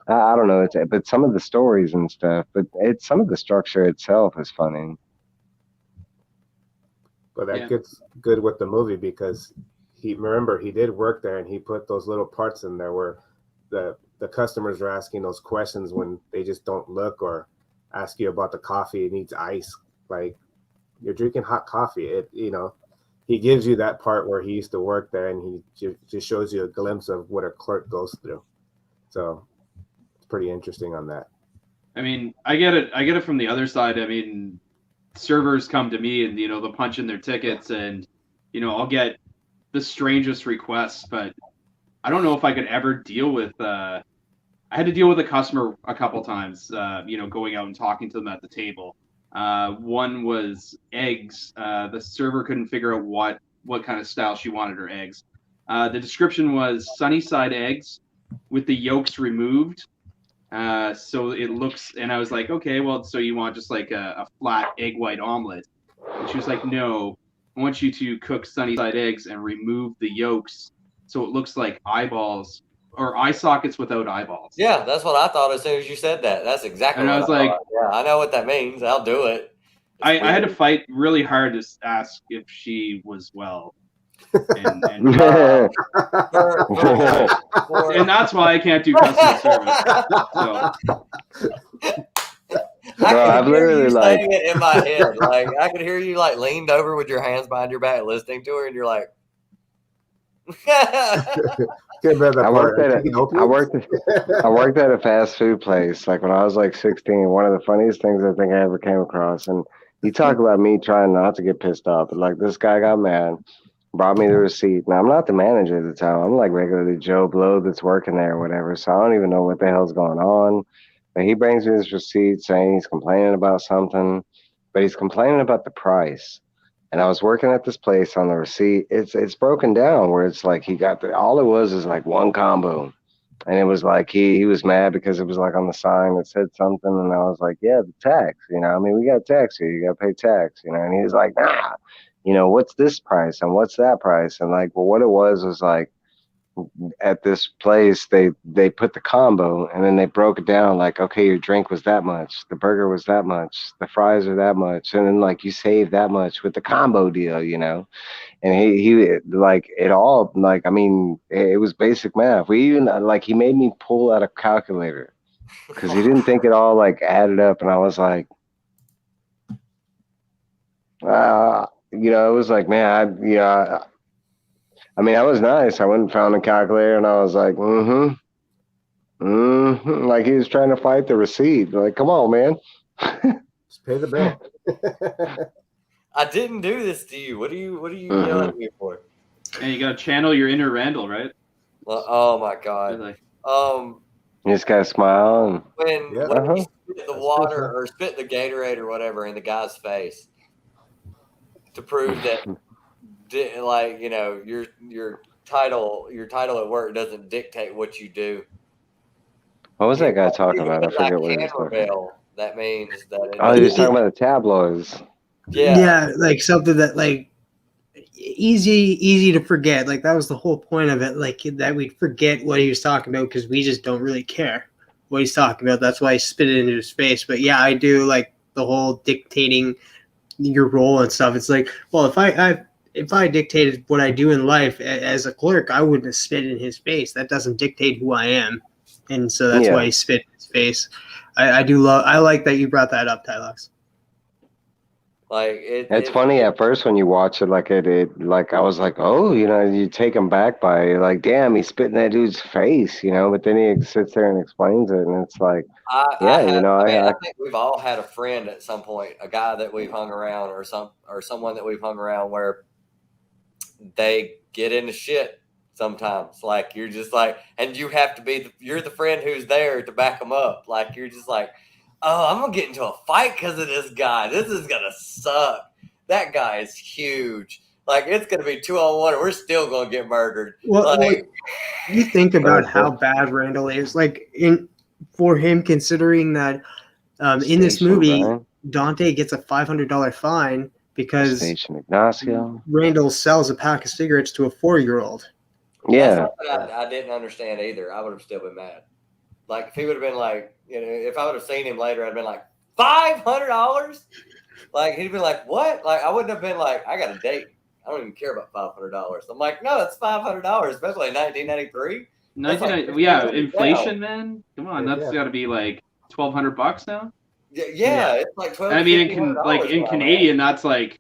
I don't know. But some of the stories and stuff, but it's some of the structure itself is funny. But that Yeah. gets good with the movie, because he did work there, and he put those little parts in there where the customers are asking those questions when they just don't look, or ask you about the coffee, it needs ice. Like, you're drinking hot coffee. He gives you that part where he used to work there, and he just shows you a glimpse of what a clerk goes through. So it's pretty interesting on that. I mean, I get it from the other side. I mean, servers come to me and they'll punch in their tickets, and I'll get the strangest requests, but I don't know if I could ever deal with I had to deal with a customer a couple times, going out and talking to them at the table. One was eggs. The server couldn't figure out what kind of style she wanted her eggs. The description was sunny side eggs with the yolks removed. So it looks, and I was like, okay, well, so you want just like a flat egg white omelet? And she was like, no, I want you to cook sunny side eggs and remove the yolks so it looks like eyeballs or eye sockets without eyeballs. Yeah, that's what I thought as soon as you said that. That's exactly And what I I was like, thought. Yeah, I know what that means. I'll do it. I had to fight really hard to ask if she was well. And that's why I can't do customer service. So. I Bro, can I've hear literally, you like- saying it in my head. Like I could hear you like leaned over with your hands behind your back listening to her, and you're like, Can't bear that I part. worked I worked at a fast food place. Like when I was like 16, one of the funniest things I think I ever came across. And you talk about me trying not to get pissed off, but like this guy got mad, brought me the receipt. Now I'm not the manager at the time. I'm like regularly Joe Blow that's working there or whatever. So I don't even know what the hell's going on. But he brings me this receipt saying he's complaining about something, but he's complaining about the price. And I was working at this place on the receipt. It's broken down where it's like he got all it was is like one combo. And it was like he was mad because it was like on the sign that said something, and I was like, yeah, the tax, I mean, we got tax here, you gotta pay tax, and he was like, nah, what's this price and what's that price? And like, well, what it was like at this place they put the combo and then they broke it down like, okay, your drink was that much, the burger was that much, the fries are that much, and then like you save that much with the combo deal, and he like it all, like, I mean, it was basic math. We even like he made me pull out a calculator because he didn't think it all like added up, and I was like, it was like, man, I mean, I was nice. I went and found a calculator, and I was like, like he was trying to fight the receipt. Like, come on, man. Just pay the bill. I didn't do this to you. What are you yelling at me for? And you gotta channel your inner Randall, right? Well, oh my god. Like, You just gotta smile and when Yeah. you spit the water or spit the Gatorade or whatever in the guy's face to prove that, like, your title at work doesn't dictate what you do. what was that guy talking about? I forget what he was talking about. Rebel. That means that. Oh, he was talking about the tabloids. Yeah, like something that like easy to forget. Like that was the whole point of it. Like that we'd forget what he was talking about because we just don't really care what he's talking about. That's why he spit it into his face. But yeah, I do like the whole dictating your role and stuff. It's like, well, if I dictated what I do in life as a clerk, I wouldn't have spit in his face. That doesn't dictate who I am, and so that's why he spit in his face. I like that you brought that up, Tylox. Like it's funny at first when you watch it, like like I was like, oh, you take him back by like, damn, he's spitting that dude's face, but then he sits there and explains it, and it's like, I think we've all had a friend at some point, a guy that we've hung around, or someone that we've hung around where they get into shit sometimes. Like you're just like, and you have to you're the friend who's there to back them up. Like you're just like, oh, I'm gonna get into a fight because of this guy. This is gonna suck. That guy is huge. Like it's gonna be 2-on-1, and we're still gonna get murdered. Well, like, you think about how bad Randall is. Like for him, considering that in this movie, Brian. Dante gets a $500 fine because Station Ignacio. Randall sells a pack of cigarettes to a 4-year-old. Yeah. I didn't understand either. I would have still been mad. Like if he would have been like, if I would have seen him later, I'd have been like, $500? Like he'd been like, what? Like I wouldn't have been like, I got a date. I don't even care about $500. I'm like, no, it's $500, especially in 1993. Inflation, man. Come on, that's got to be like $1,200 now. Yeah, it's like $1,200. I mean, in Canadian, that's like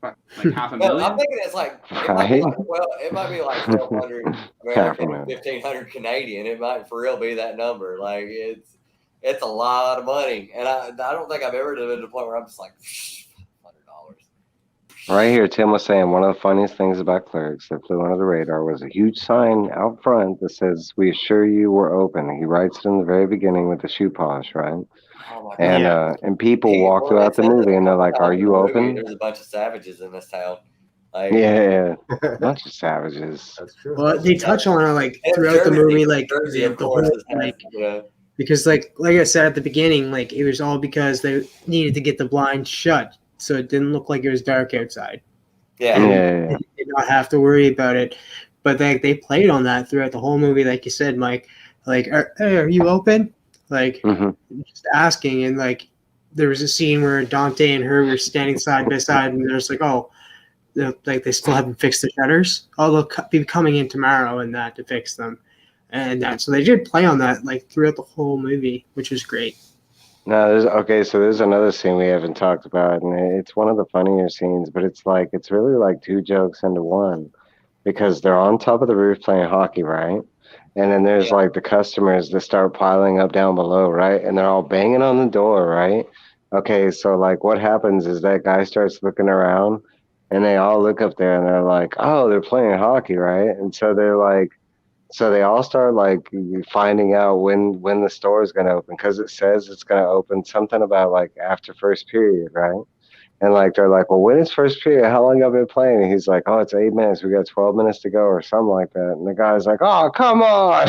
$500,000. I'm thinking it's like it might be like 1,200 American, 1,500 Canadian. It might for real be that number. Like it's a lot of money, and I don't think I've ever been to the point where I'm just like $500. Right here, Tim was saying one of the funniest things about Clerks that flew under the radar was a huge sign out front that says, "We assure you we're open." He writes it in the very beginning with the shoe polish, right? Oh my God. And people walk throughout the movie and they're like, "Are you open?" There's a bunch of savages in this town. Like, yeah, a bunch of savages. That's true. Well, they touch on it like throughout the movie, like the whole, like because like I said at the beginning, like it was all because they needed to get the blinds shut so it didn't look like it was dark outside. Yeah. And Yeah. did not have to worry about it. But they played on that throughout the whole movie, like you said, Mike. Like, hey, are you open? Like, Hmm. just asking. And like, there was a scene where Dante and her were standing side by side, and there's like, oh, like they still haven't fixed the shutters. Oh, they'll be coming in tomorrow and that to fix them. And that, so they did play on that like throughout the whole movie, which was great. No, okay, so there's another scene we haven't talked about, and it's one of the funnier scenes, but it's really like two jokes into one because they're on top of the roof playing hockey, right? And then there's Yeah. like the customers that start piling up down below, right? And they're all banging on the door, right? Okay, so like what happens is that guy starts looking around and they all look up there and they're like, oh, they're playing hockey, right? And so they're like, so they all start like finding out when the store is going to open because it says it's going to open something about like after first period, right? And like they're like, well, when is first period? How long have I been playing? And he's like, oh, it's 8 minutes. We got 12 minutes to go, or something like that. And the guy's like, oh, come on,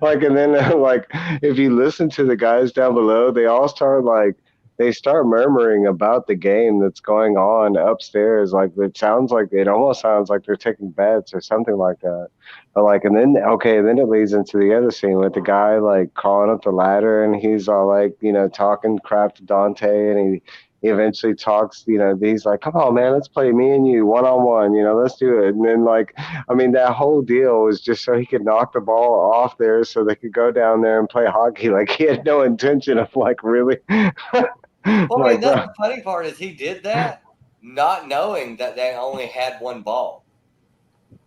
like, and then like if you listen to the guys down below, they all start like they start murmuring about the game that's going on upstairs. Like it almost sounds like they're taking bets or something like that. But like, and then okay, then it leads into the other scene with the guy like crawling up the ladder, and he's all like, talking crap to Dante, and he eventually talks, he's like, come on, man, let's play me and you one on one, let's do it. And then, like, I mean, that whole deal was just so he could knock the ball off there so they could go down there and play hockey. Like, he had no intention of, like, really. Well, I mean, Like, that's the funny part is he did that not knowing that they only had one ball.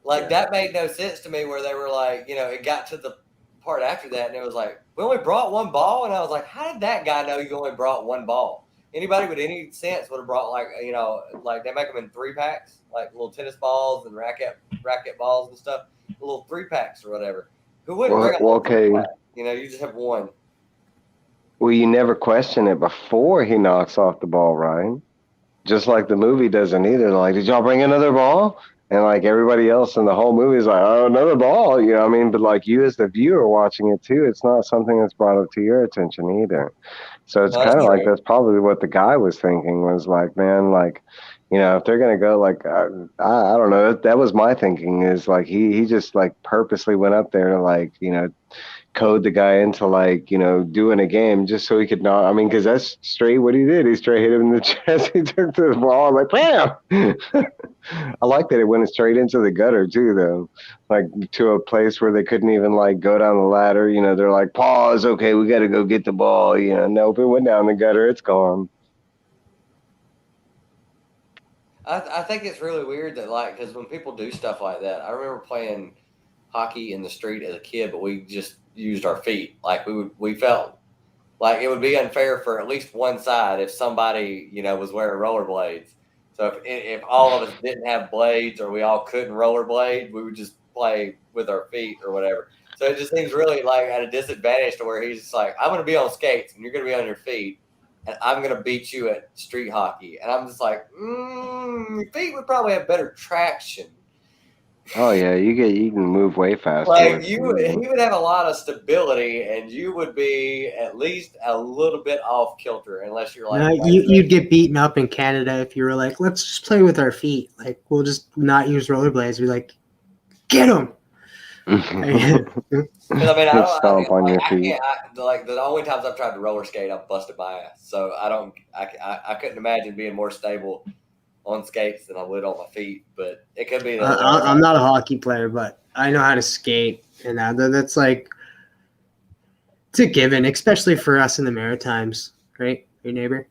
Like, that made no sense to me where they were like, it got to the part after that and it was like, we only brought one ball. And I was like, how did that guy know you only brought one ball? Anybody with any sense would have brought like they make them in 3-packs, like little tennis balls and racket balls and stuff, little 3-packs or whatever. Who wouldn't bring a okay. 3-pack? You just have one. Well, you never question it before he knocks off the ball, right? Just like the movie doesn't either. Like, did y'all bring another ball? And like everybody else in the whole movie is like, oh, another ball. You know what I mean? But like you as the viewer watching it too, it's not something that's brought up to your attention either. So it's No, that's kind of like true. that's probably what the guy was thinking was like, man, like, if they're gonna go like, I don't know. That was my thinking is like he just like purposely went up there to like, code the guy into like doing a game just so he could not. I mean, because that's straight what he did. He straight hit him in the chest. He took the ball. I'm like, bam. I like that it went straight into the gutter too, though, like to a place where they couldn't even like go down the ladder. They're like, pause. Okay, we got to go get the ball. Nope, it went down the gutter. It's gone. I think it's really weird that like because when people do stuff like that, I remember playing hockey in the street as a kid, but we just used our feet. Like we felt like it would be unfair for at least one side if somebody was wearing rollerblades. So if all of us didn't have blades or we all couldn't rollerblade, we would just play with our feet or whatever. So it just seems really like at a disadvantage to where he's just like, I'm going to be on skates and you're going to be on your feet. And I'm going to beat you at street hockey. And I'm just like, your feet would probably have better traction. Oh yeah, you can move way faster. Like he would have a lot of stability, and you would be at least a little bit off kilter, unless you're like you'd get beaten up in Canada if you were like, let's just play with our feet. Like we'll just not use rollerblades. We're like, get them. I mean, stomp on your feet. Like the only times I've tried to roller skate, I've busted my ass. So I couldn't imagine being more stable on skates than I would on my feet. But it could be. I'm not a hockey player, but I know how to skate, and that's like it's a given, especially for us in the Maritimes, right? Your neighbor.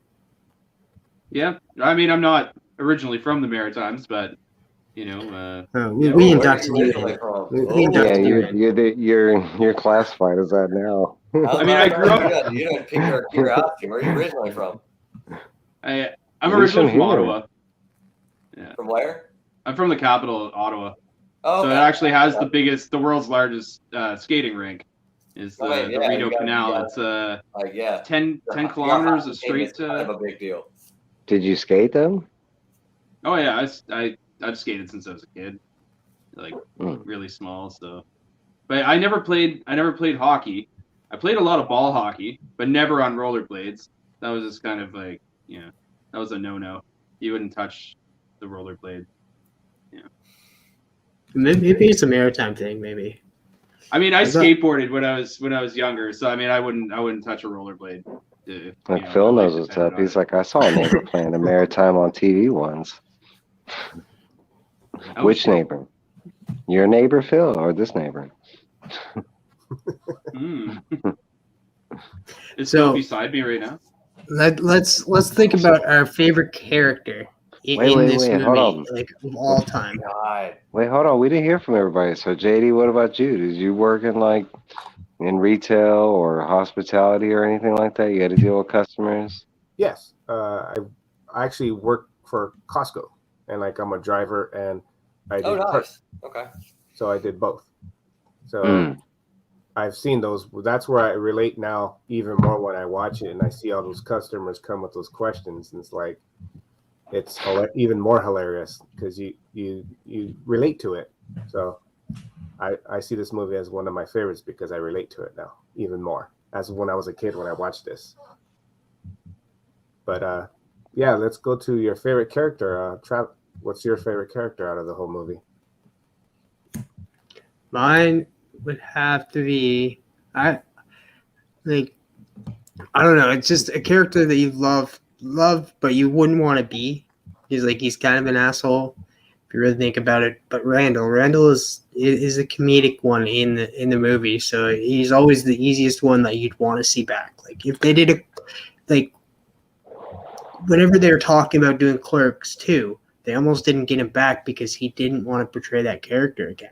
Yeah, I mean, I'm not originally from the Maritimes, but we inducted you. You're classified as that now. I mean, I grew up. You don't pick your curiosity. Where are you originally from? I'm originally from Ottawa. Yeah. From where? I'm from the capital, Ottawa. Oh, so it actually has the world's largest skating rink. Is the Rideau Canal? It's 10 kilometers of straight. It's kind of a big deal. Did you skate though? Oh yeah, I've skated since I was a kid, like really small. So, but I never played hockey. I played a lot of ball hockey, but never on rollerblades. That was just kind of like that was a no-no. You wouldn't touch rollerblade. Maybe it's a maritime thing. Maybe. I mean, I Is that- skateboarded when I was younger, so I mean, I wouldn't touch a rollerblade. If, Like you know, Phil my knows life what's depended up. on He's it. like, I saw a neighbor playing a maritime on TV once. Oh, Which shit. neighbor? Your neighbor, Phil, or this neighbor? Hmm. Is So- Phil beside me right now? Let's think about our favorite character in this movie, hold on. like of all time. God. Wait, hold on. We didn't hear from everybody. So, JD, what about you? Did you work in like in retail or hospitality or anything like that? You had to deal with customers? Yes, I actually work for Costco, and like I'm a driver, and I did Oh, part- nice. Okay. so I did both. So Mm. I've seen those. That's where I relate now even more when I watch it and I see all those customers come with those questions, and it's like it's even more hilarious because you relate to it. So I see this movie as one of my favorites because I relate to it now even more as when I was a kid when I watched this. But yeah, let's go to your favorite character. What's your favorite character out of the whole movie? Mine would have to be I don't know. It's just a character that you love, but you wouldn't want to be. He's kind of an asshole if you really think about it. But Randall is a comedic one in the movie, so he's always the easiest one that you'd want to see back. Like if they did whenever they were talking about doing Clerks 2, they almost didn't get him back because he didn't want to portray that character again.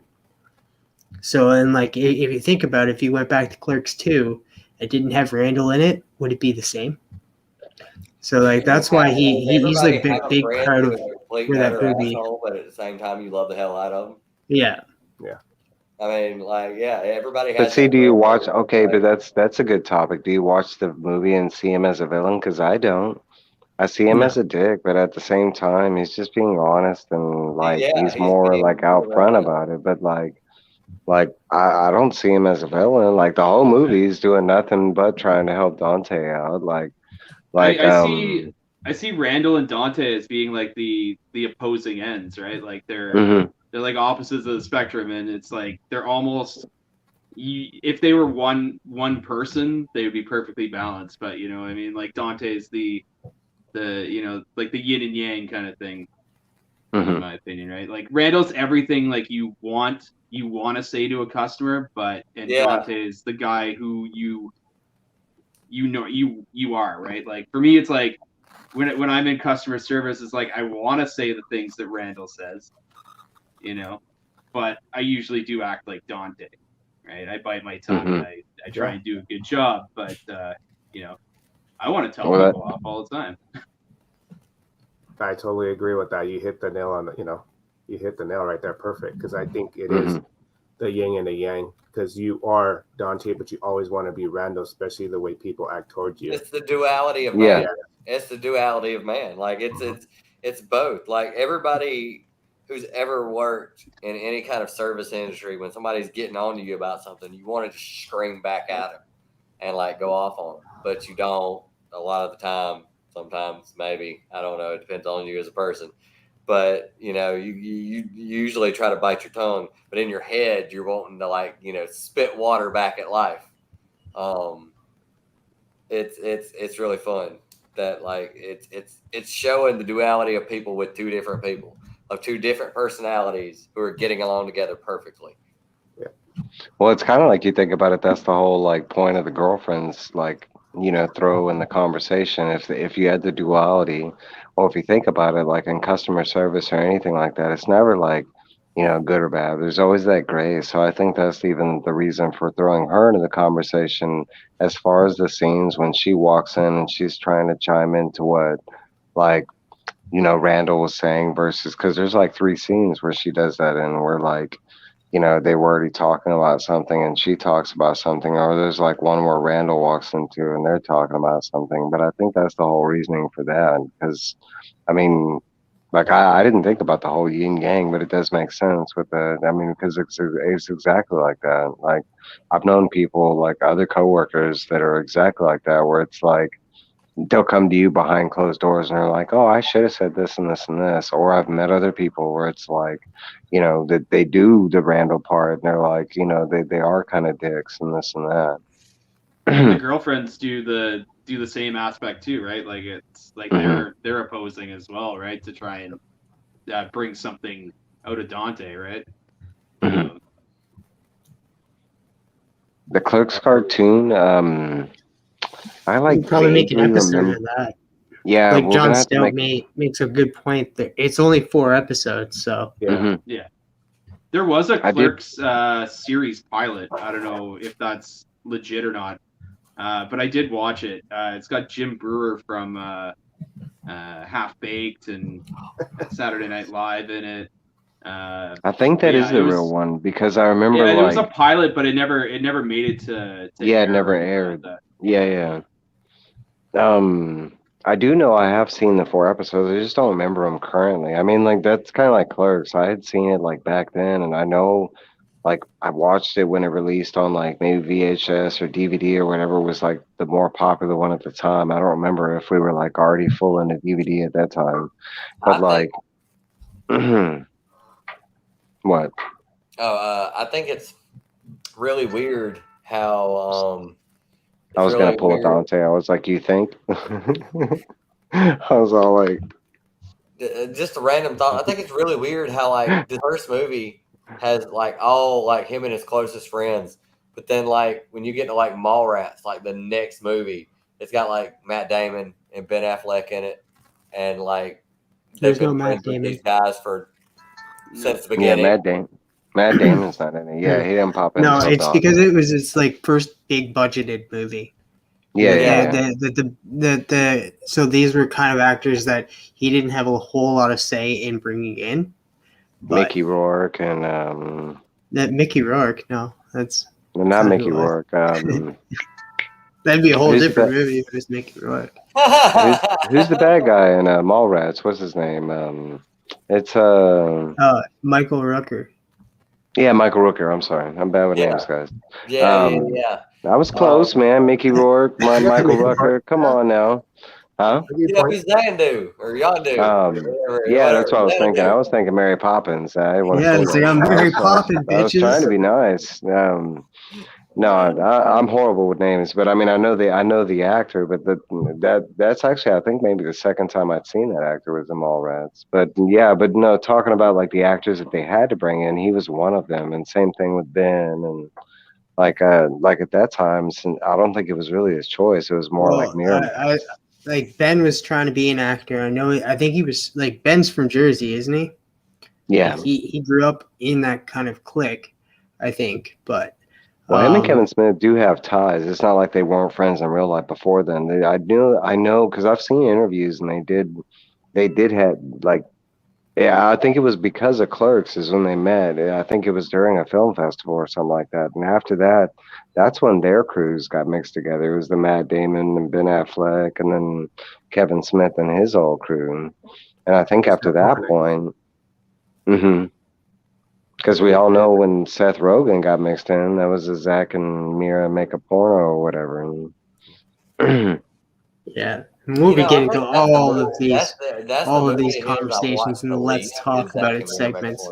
So, and like, if you think about it, if you went back to Clerks 2 and didn't have Randall in it, would it be the same? So, like, that's why he's like Everybody have a big friend part who of is a complete where that utter movie. asshole, but at the same time you love the hell out of them. Yeah. I mean, like, yeah, everybody has. But see, that do you friend watch? who, Okay, like, but that's a good topic. Do you watch the movie and see him as a villain? Because I don't. I see him No. as a dick, but at the same time, he's just being honest and like yeah, he's he's more being like out front around. about it. But like I don't see him as a villain. Like the whole movie, he's doing nothing but trying to help Dante out. I see Randall and Dante as being like the opposing ends, right? Like they're Mhm. like opposites of the spectrum, and it's like they're almost. If they were one person, they would be perfectly balanced. But you know, I mean, like Dante's the like the yin and yang kind of thing, in Mhm. my opinion, right? Like Randall's everything like you want to say to a customer, but Yeah. Dante is the guy who you are, right? Like for me, it's like when I'm in customer service, it's like I want to say the things that Randall says, you know, but I usually do act like Dante, right? I bite my tongue and I try and do a good job, but you know, I want to tell Well, people off all the time. I totally agree with that. You hit the nail on the, you hit the nail right there, perfect. Because I think it is the yin and the yang. Because you are Dante, but you always want to be Randall, especially the way people act towards you. It's the duality of Yeah. man. It's the duality of man. Like it's both. Like everybody who's ever worked in any kind of service industry, when somebody's getting on to you about something, you want to just scream back at them and like go off on them, but you don't. A lot of the time, sometimes maybe, I don't know. It depends on you as a person. But you know, you usually try to bite your tongue, but in your head, you're wanting to like spit water back at life. It's really fun that like it's showing the duality of people with two different people of two different personalities who are getting along together perfectly. Well, it's kind of like you think about it. That's the whole like point of the girlfriends, like throw in the conversation. If you had the duality, or if you think about it, like in customer service or anything like that, it's never like good or bad. There's always that gray. So I think that's even the reason for throwing her into the conversation. As far as the scenes when she walks in and she's trying to chime into what like Randall was saying versus because there's like 3 scenes where she does that and we're like. They were already talking about something and she talks about something, or there's like one where Randall walks into and they're talking about something. But I think that's the whole reasoning for that. Because, I mean, like I didn't think about the whole yin yang, but it does make sense because it's exactly like that. Like I've known people, like other coworkers that are exactly like that, where it's like, they'll come to you behind closed doors and they're like, "Oh, I should have said this and this and this," or I've met other people where it's like, that they do the Randall part and they're like, they are kind of dicks and this and that. And the girlfriends do the same aspect too, right? Like it's like they're opposing as well, right? To try and bring something out of Dante, right? The Clerks cartoon, I We'll probably make an vaguely episode remember. of that. Yeah, Like we're John gonna have to Stout make. makes a good point there. It's only 4 episodes, so Yeah. There was a I did- Clerks series pilot. I don't know if that's legit or not, but I did watch it. It's got Jim Brewer from Half Baked and Saturday Night Live in it. I think that Yeah, is the it was- real one because I remember Yeah, it was a like, pilot, but it never made it to Yeah, it air never or anything aired. like that. yeah. I do know I have seen the 4 episodes. I just don't remember them currently. I mean, like that's kind of like Clerks. I had seen it like back then, and I know, like I watched it when it released on like maybe VHS or DVD or whatever was like the more popular one at the time. I don't remember if we were like already full into DVD at that time, but I think- what? I think it's really weird how I was it's gonna really pull a weird. Dante. I was like, "You think?" I was all like, Just a random thought. I think it's really weird how like the first movie has like all like him and his closest friends, but then like when you get to like Mallrats, like the next movie, it's got like Matt Damon and Ben Affleck in it, and like they've There's no been Matt friends with Damon. these guys since the "Yeah, beginning. Matt Damon's not in it. Yeah, he didn't pop in." no, until it's Dawn. because it was its like first big budgeted movie. Yeah. So these were kind of actors that he didn't have a whole lot of say in bringing in. But Mickey Rourke and that Mickey Rourke, no, that's well, not That's Mickey who it was. Rourke. that'd be a whole Who's different that? movie if it was Mickey Rourke. Who's the bad guy in Mallrats? What's his name? It's Michael Rooker. yeah, Michael Rooker. I'm sorry, I'm bad with Yeah. names, guys. Yeah. I was close, man. Mickey Rourke, Michael Rooker. Come on now, huh? You know, he's Zandu or Yondu. Yeah, that's what I was thinking. I was thinking Mary Poppins. I didn't want to Yeah, say it's that. like I'm Mary Poppins, I was trying to bitches. be nice. No, I'm horrible with names, but I mean, I know the actor, but that's actually, I think maybe the second time I'd seen that actor was in Mallrats. But yeah, but no, talking about like the actors that they had to bring in, he was one of them, and same thing with Ben, and like at that time, I don't think it was really his choice. It was more like Miriam. I like Ben was trying to be an actor. I think he was like Ben's from Jersey, isn't he? Yeah. Like, he grew up in that kind of clique, I think. But Well, him and Kevin Smith do have ties. It's not like they weren't friends in real life before then. I know because I've seen interviews and they did have like, yeah, I think it was because of Clerks is when they met. I think it was during a film festival or something like that. And after that, that's when their crews got mixed together. It was the Matt Damon and Ben Affleck and then Kevin Smith and his old crew. And I think after that point, because we all know when Seth Rogen got mixed in, that was a Zach and Mira make a porno or whatever. And yeah, we'll be getting to all of these conversations conversations in the Let's Talk About It segments.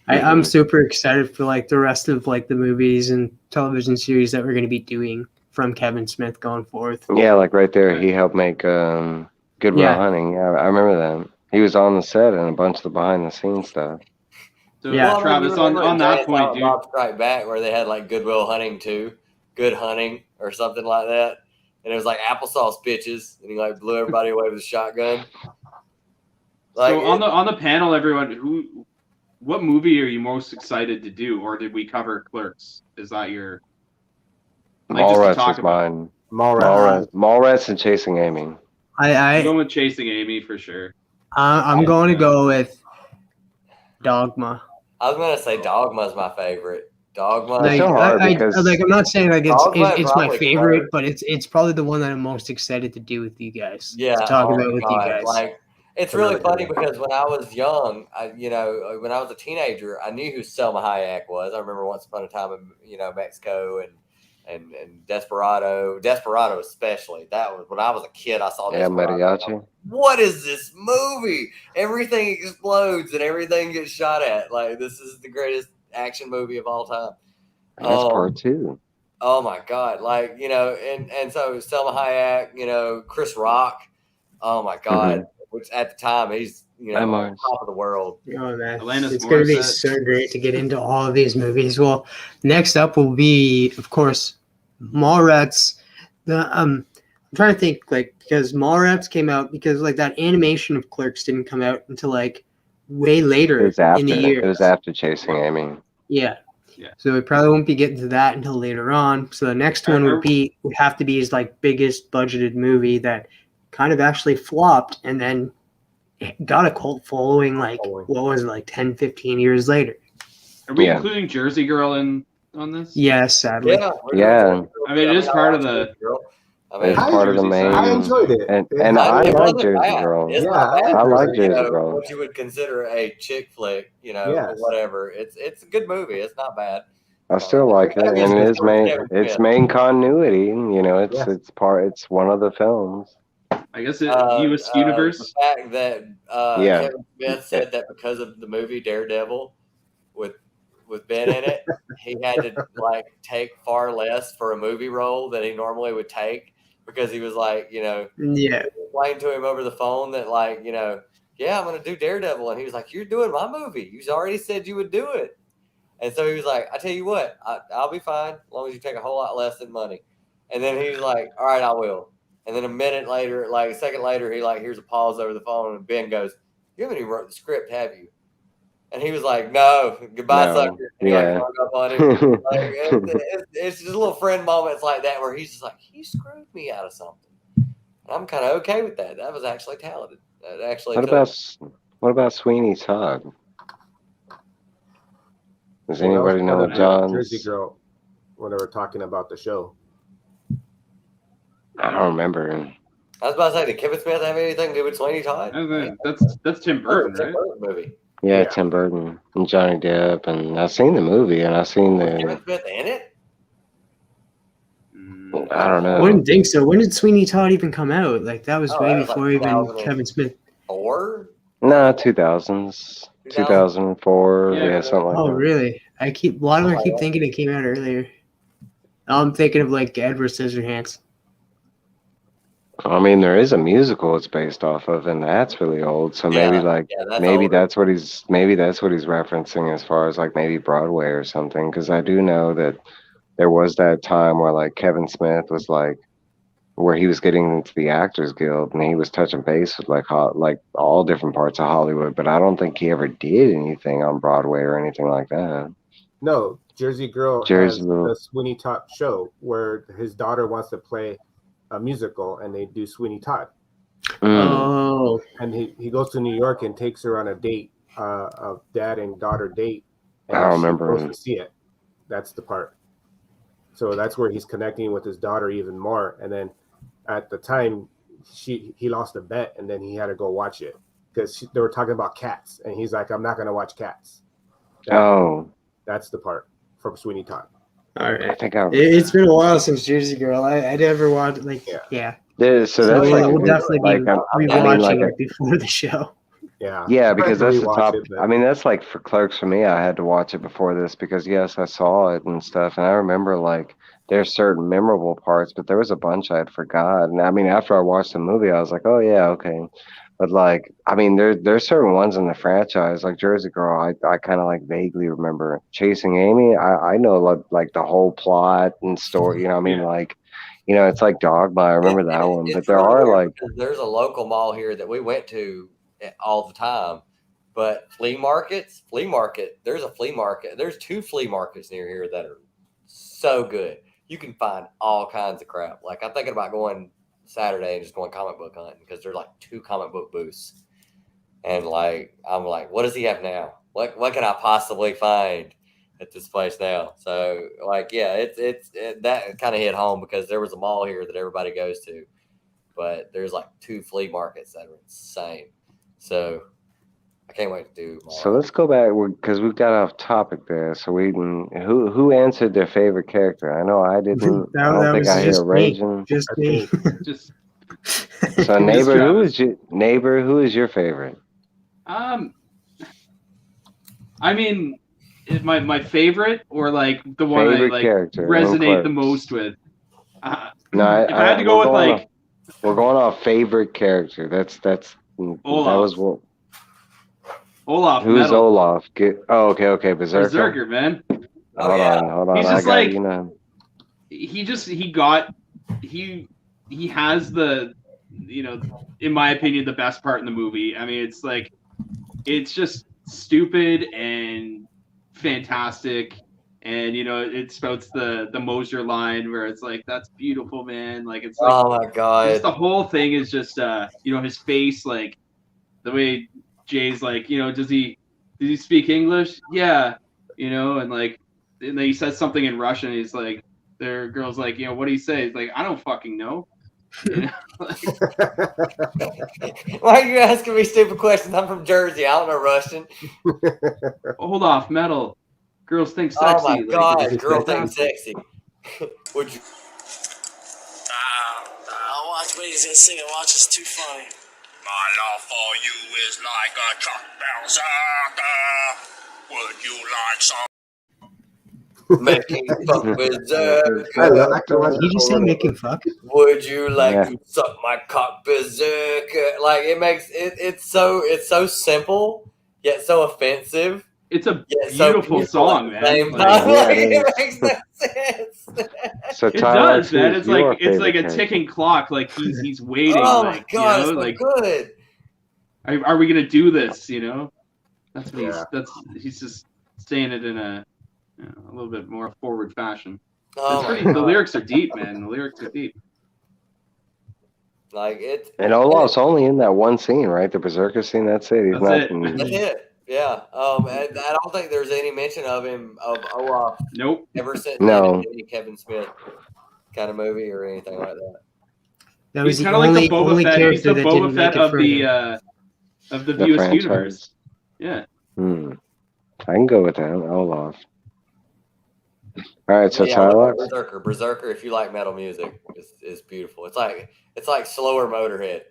I'm super excited for like the rest of like the movies and television series that we're going to be doing from Kevin Smith going forth. yeah, like right there, he helped make Good Will Yeah. Hunting. Yeah, I remember that. He was on the set and a bunch of the behind the scenes stuff. So Yeah. Travis, on that point, dude. Bob Strike Back, where they had like Goodwill Hunting 2, Good Hunting, or something like that, and it was like applesauce bitches, and he like blew everybody away with a shotgun. Like, So on the panel, everyone, what movie are you most excited to do, or did we cover Clerks? Is that your just to Mallrats talk is about? mine. Mallrats. Mallrats and Chasing Amy. I'm going with Chasing Amy for sure. I'm going to go with Dogma. I was gonna say Dogma's my favorite. Dogma. It's so hard because I'm not saying like Dogma it's my probably favorite, Clerks. but it's probably the one that I'm most excited to do with you guys. Yeah, to talk oh about my with God. you guys. Like, it's really funny because when I was young, when I was a teenager, I knew who Selma Hayek was. I remember Once Upon a Time in Mexico and Desperado especially. That was when I was a kid. I saw Yeah, Desperado. Mariachi. What is this movie? Everything explodes and everything gets shot at. Like, this is the greatest action movie of all time. That's part 2. Oh my God. Like, and so Selma Hayek, Chris Rock. Oh my God. Which at the time he's, on top of the world. Oh man, Alanis it's going to be Morissette. so great to get into all of these movies. Well, next up will be, of course, Mallrats. I'm trying to think, like, because Mallrats came out because like that animation of Clerks didn't come out until like way later It was after. in the year. It was after Chasing Amy. Yeah. Yeah. So we probably won't be getting to that until later on. So the next one would have to be his like biggest budgeted movie that kind of actually flopped and then got a cult following like what was it, like 10, 15 years later. Are we including Jersey Girl on this? Yes, sadly. Yeah. I mean, it is part of the. It's part of the main. I enjoyed it. And I It like wasn't Jersey bad. Girl. It's Yeah, not bad. I like for, Jersey Girl. What you would consider a chick flick, Yes. whatever. It's a good movie. It's not bad. I still like it, and it's main continuity. It's one of the films. I guess U.S. Universe. The fact that Kevin Smith said that because of the movie Daredevil with Ben in it, he had to like take far less for a movie role than he normally would take because he was like, explained to him over the phone that like, I'm going to do Daredevil. And he was like, you're doing my movie. You already said you would do it. And so he was like, I tell you what, I'll be fine as long as you take a whole lot less than money. And then he was like, all right, I will. And then a second later, he like hears a pause over the phone, and Ben goes, "You haven't even wrote the script, have you?" And he was like, "No, goodbye, sucker." And he like hung up on him. Like, it's just little friend moments like that where he's just like, "He screwed me out of something." And I'm kind of okay with that. That was actually talented. That actually. What about Sweeney Todd? Does anybody know John's Jersey Girl when they were talking about the show? I don't remember. I was about to say, did Kevin Smith have anything to do with Sweeney Todd? That's Tim Burton, right? Tim Burton movie. Yeah, Tim Burton and Johnny Depp, and I've seen the movie, and I've seen Kevin Smith in it? I don't know. I wouldn't think so. When did Sweeney Todd even come out? Like that was way before even Kevin Smith. Or no, 2000s, 2004, something like that. Oh, really? I keep thinking it came out earlier. I'm thinking of like Edward Scissorhands. I mean, there is a musical it's based off of, and that's really old. So maybe that's what he's referencing as far as like maybe Broadway or something. Because I do know that there was that time where like Kevin Smith was like, where he was getting into the Actors Guild, and he was touching base with like all different parts of Hollywood. But I don't think he ever did anything on Broadway or anything like that. No, Jersey Girl has the Sweeney Todd show where his daughter wants to play a musical, and they do Sweeney Todd. Oh. And he goes to New York and takes her on a date, a dad and daughter date. And I remember. She goes to see it. That's the part. So that's where he's connecting with his daughter even more. And then at the time, he lost a bet, and then he had to go watch it because they were talking about Cats, and he's like, "I'm not going to watch Cats." That's the part from Sweeney Todd. All right. I think it's been a while since Jersey Girl. I never watched So that's we'll definitely be rewatching it before the show. Yeah, because that's the top. I mean, that's like for Clerks for me. I had to watch it before this because yes, I saw it and stuff, and I remember like there's certain memorable parts, but there was a bunch I had forgot. And I mean, after I watched the movie, I was like, oh yeah, okay. But like, I mean, there's certain ones in the franchise, like Jersey Girl. I kind of like vaguely remember. Chasing Amy. I know like the whole plot and story. You know, what I mean, like, it's like Dogma. I remember that one. But there are like there's a local mall here that we went to all the time. But flea market. There's a flea market. There's 2 flea markets near here that are so good. You can find all kinds of crap. Like I'm thinking about going Saturday and just going comic book hunting because there's like 2 comic book booths, and like I'm like, what does he have now? What can I possibly find at this place now? So like, yeah, it's that kind of hit home because there was a mall here that everybody goes to, but there's like 2 flea markets that are insane. So I can't wait to do. So let's go back because we got off topic there. So who answered their favorite character? I know I didn't. I don't think I hear Ragin. Just me. Just So neighbor, Travis. who is your favorite? I mean, my favorite or like the one Favorite I like character in resonate the Clerks. most with. No, if I had to go with like we're going off favorite character. That was what. Olaf. Who's Metal. Olaf? Okay, Berserker. Berserker, man. Hold on. He's just I got like you know. he has the, you know, in my opinion, the best part in the movie. I mean, it's like, it's just stupid and fantastic. And, you know, it spouts the Mosier line where it's like, that's beautiful, man. Like, it's like, oh my god, just the whole thing is just, you know, his face, like the way Jay's like, you know, does he speak English? Yeah. You know, and like, and then he says something in Russian. And he's like, their girl's like, you know, what do you say? He's like, I don't fucking know. You know? why are you asking me stupid questions? I'm from Jersey. I don't know Russian. Hold off, metal. Girls think sexy. Oh my god, it's girl thinks fantastic. sexy. Would you? I'll watch, but he's gonna sing and watch. It's too funny. My love for you is like a truck berserker. Would you like some? Making fuck berserker. Did you just say making fuck? Would you like to suck my cock berserker? Like it makes it's so simple yet so offensive. It's a Yet beautiful song, at the same man. time. Like, It makes no sense. So it Tyler, does, man. who's It's like your a favorite ticking clock. Like he's waiting. Oh like, my god, you know, it's so like good. are we gonna do this? You know, that's what Yeah. he's just saying it in a, you know, a little bit more forward fashion. Oh It's my pretty, god. the lyrics are deep, man. The lyrics are deep. Like it. And Olaf's only in that one scene, right? The Berserker scene. That's it. He's That's not. it. That's it. Yeah. And I don't think there's any mention of Olaf Nope. ever since No. any Kevin Smith kind of movie or anything like that. That was He's the kind of like the only Boba Fett. He's the character that didn't Boba make Fett it further. of the The Viewers franchise. universe. Yeah. I can go with that. Olaf. All right, so Yeah, Tyler. Berserker. If you like metal music, is beautiful. It's like slower Motorhead.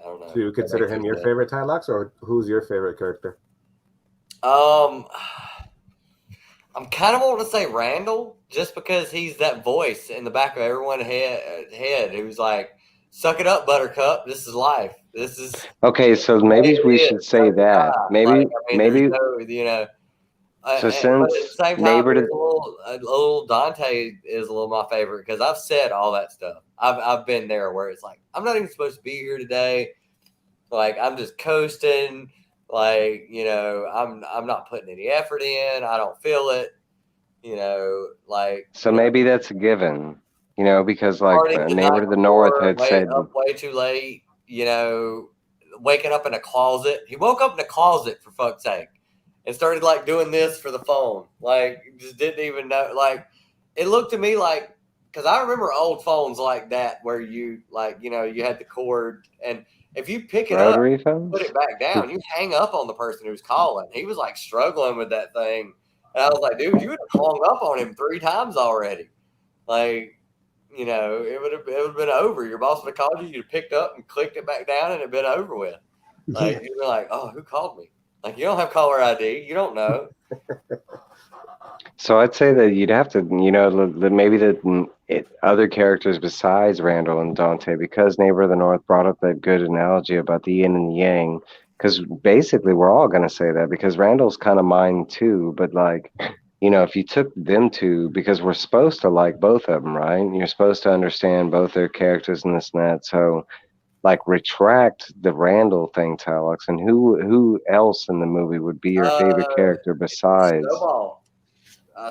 I don't know. Do you consider him your favorite Tylox, or who's your favorite character? I'm kind of wanting to say Randall, just because he's that voice in the back of everyone's head who's like, "Suck it up, Buttercup. This is life. This is." Okay, so maybe we should say that. Maybe there's no, you know. So but since at the same time, neighbor to a little Dante is a little my favorite because I've said all that stuff. I've been there where it's like I'm not even supposed to be here today. Like I'm just coasting. Like, you know, I'm not putting any effort in. I don't feel it. You know, like. so maybe that's a given. You know, because like Partying the neighbor night to the north before, had way said. up way too late. You know, waking up in a closet. He woke up in a closet for fuck's sake. And started like doing this for the phone, like just didn't even know. Like it looked to me like, because I remember old phones like that where you like, you know, you had the cord, and if you pick it Rotary up, phones? put it back down, you hang up on the person who's calling. He was like struggling with that thing, and I was like, dude, you would have hung up on him 3 times already. Like, you know, it would have been over. Your boss would have called you, you'd have picked up and clicked it back down, and it'd been over with. Like you'd be like, oh, who called me? Like, you don't have caller ID. You don't know. So I'd say that you'd have to, you know, maybe other characters besides Randall and Dante, because Neighbor of the North brought up that good analogy about the yin and yang, because basically we're all going to say that, because Randall's kind of mine too, but like, you know, if you took them two, because we're supposed to like both of them, right? You're supposed to understand both their characters and this and that, so like retract the Randall thing, Tylox, and who else in the movie would be your favorite character besides Snowball.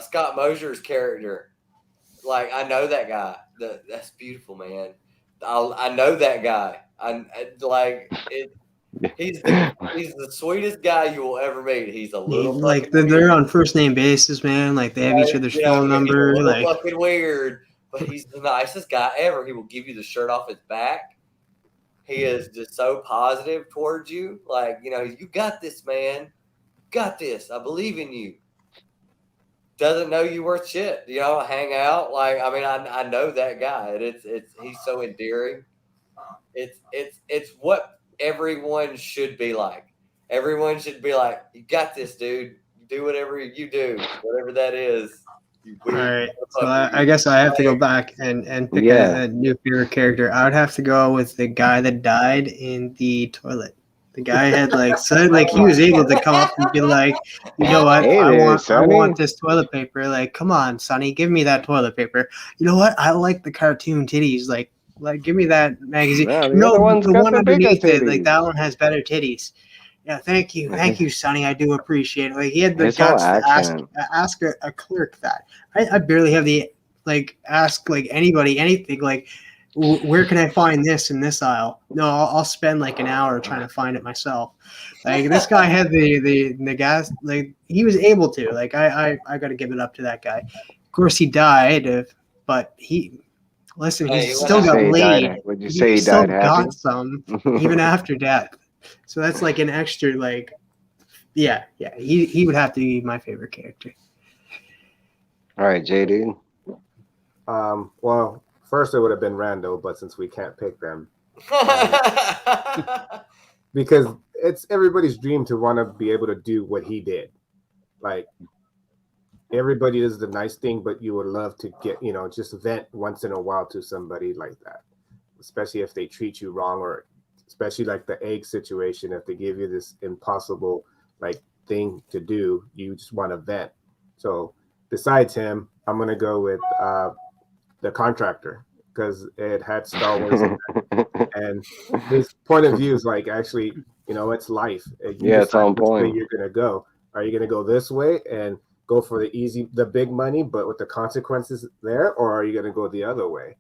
Scott Mosier's character. Like, I know that guy. That's beautiful, man. I know that guy. He's the sweetest guy you will ever meet. He's a little like they're on first name basis, man. Like they have each other's phone number. He's a little Like fucking weird, but he's the nicest guy ever. He will give you the shirt off his back. he is just so positive towards you. Like, you know, you got this, man. Got this. I believe in you. Doesn't know you worth shit. You know, hang out. Like, I mean, I know that guy. And it's he's so endearing. It's what everyone should be like. Everyone should be like, you got this, dude. Do whatever you do, whatever that is. All right, so I guess I have to go back and pick a new favorite character. I would have to go with the guy that died in the toilet. The guy had he was able to come up and be like, you know what, Hey I there, want Sonny. this toilet paper. Like, come on, Sonny, give me that toilet paper. You know what, I like the cartoon titties. Like give me that magazine. No, the No, other one's the got one the bigger underneath it, like titties. that one has better titties. Yeah, thank you, Sonny. I do appreciate it. Like he had the His whole guts to accent. ask a clerk that. I barely have the ask anybody anything like, where can I find this in this aisle? No, I'll spend like an hour trying to find it myself. Like this guy had the gas. Like he was able to. Like I got to give it up to that guy. Of course he died, but he. Listen, Hey, he you still wanna- got Say he laid. died- Would you say he still died happy? got some even after death. So that's like an extra yeah. He would have to be my favorite character. All right, JD. Well, first it would have been Randall, but since we can't pick them, because it's everybody's dream to want to be able to do what he did. Like everybody does the nice thing, but you would love to get, just vent once in a while to somebody like that, especially if they treat you wrong, or especially like the egg situation. If they give you this impossible thing to do, you just want to vent. So besides him, I'm gonna go with the contractor, because it had Star Wars in it. And his point of view is actually, it's life. Yeah, it's on which way point. you're gonna go. Are you gonna go this way and go for the big money, but with the consequences there, or are you gonna go the other way?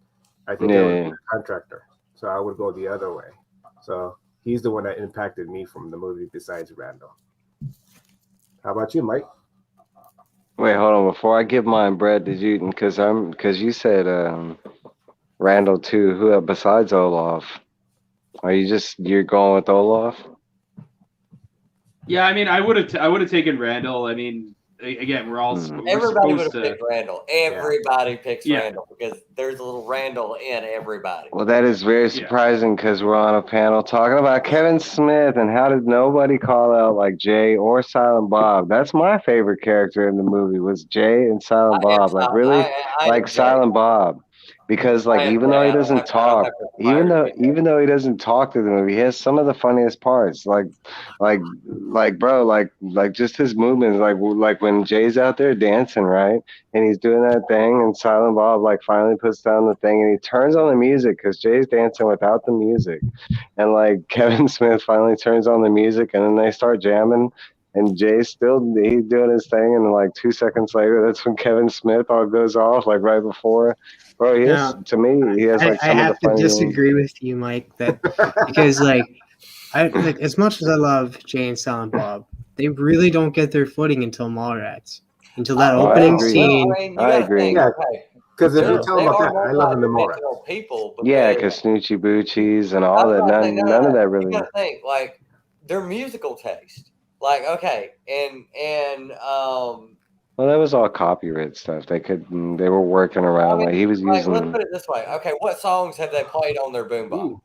I think I would be the contractor, so I would go the other way. So he's the one that impacted me from the movie besides Randall. How about you, Mike? Wait, hold on. Before I give mine, Brett, did you? Because you said Randall too. Who besides Olaf? You're going with Olaf? Yeah, I mean, I would have taken Randall. I mean, again, we're Everybody would supposed have to. picked Randall. Everybody picks Randall because there's a little Randall in everybody. Well, that is very surprising because we're on a panel talking about Kevin Smith, and how did nobody call out Jay or Silent Bob? That's my favorite character in the movie was Jay and Silent Bob. Silent Bob. Because even though he doesn't talk, even though he doesn't talk to the movie, he has some of the funniest parts. Just his movements, like when Jay's out there dancing, right, and he's doing that thing, and Silent Bob finally puts down the thing, and he turns on the music because Jay's dancing without the music, and Kevin Smith finally turns on the music, and then they start jamming. And Jay's he's doing his thing, and 2 seconds later, that's when Kevin Smith all goes off, right before. Bro, to me, he has I some have of the to funny disagree with you, Mike, that because I as much as I love Jay and Silent Bob, they really don't get their footing until Mallrats, until that opening scene. I agree. Yeah, because if you tell them about that, I love them more. People, yeah, because Snoochie Boochies and all that, none of that really. You gotta think their musical taste. Well, that was all copyright stuff. They were working around. He was using. Let's put it this way. Okay, what songs have they played on their boombox?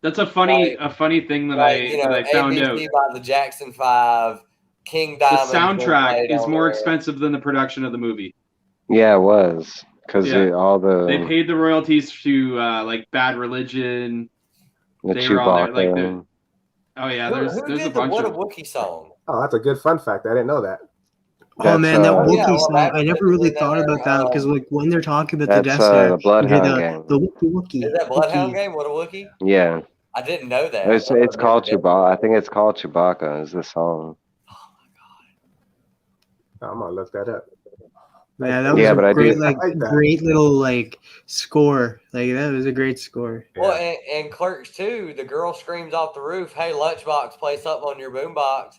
That's a funny thing that I found out. ABC by the Jackson 5, King Diamond. The soundtrack is more expensive than the production of the movie. Yeah, it was because they paid the royalties to Bad Religion. They were on there, oh yeah, there's a bunch What of a Wookiee song. Oh, that's a good fun fact. I didn't know that. Oh man, that Wookiee song! I never really thought about that because when they're talking about the Death Star, the Bloodhound game. The Wookiee. Is that Bloodhound game? What a Wookiee? Yeah. I didn't know that. It's called Chewbacca. I think it's called Chewbacca. Is the song? Oh my god! I'm gonna look that up. Yeah, that was great little score. That was a great score. Well, and Clerks 2, the girl screams off the roof, "Hey, Lunchbox, play something on your boombox,"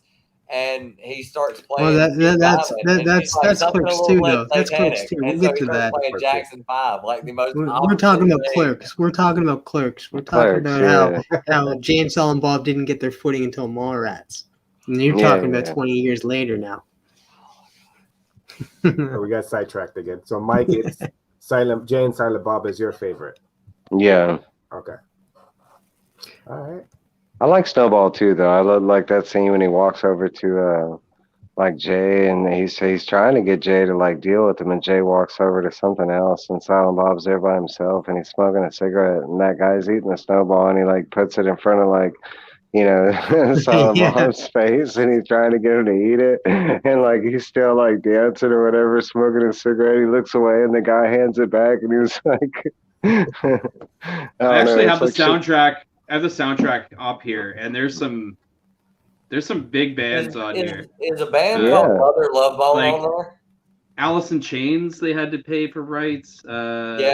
and he starts Well, playing. that's Something a Clerks little too, less though. That's Clerks satanic. too. And We'll so get he to starts that. playing Jackson 5, like the most We're opposite talking about thing. Clerks. We're talking about Clerks. We're talking Clerks, about yeah. how Jane, Silent Bob didn't get their footing until Mallrats. And you're Yeah, talking about yeah. 20 years later now. So we got sidetracked again. So Mike, it's Silent Bob is your favorite. Yeah. Okay. All right. I like Snowball too, though. I love like that scene when he walks over to like Jay, and he's trying to get Jay to like deal with him, and Jay walks over to something else, and Silent Bob's there by himself, and he's smoking a cigarette, and that guy's eating a snowball, and he like puts it in front of like, you know, Silent Yeah. Bob's face, and he's trying to get him to eat it, and like he's still like dancing or whatever, smoking a cigarette. He looks away, and the guy hands it back, and he was like, I actually have the like shit. soundtrack. I have the soundtrack up here, and there's some big bands on here. Is a band Yeah. called Mother Love Bone Like- on there? Alice in Chains, they had to pay for rights. Yeah.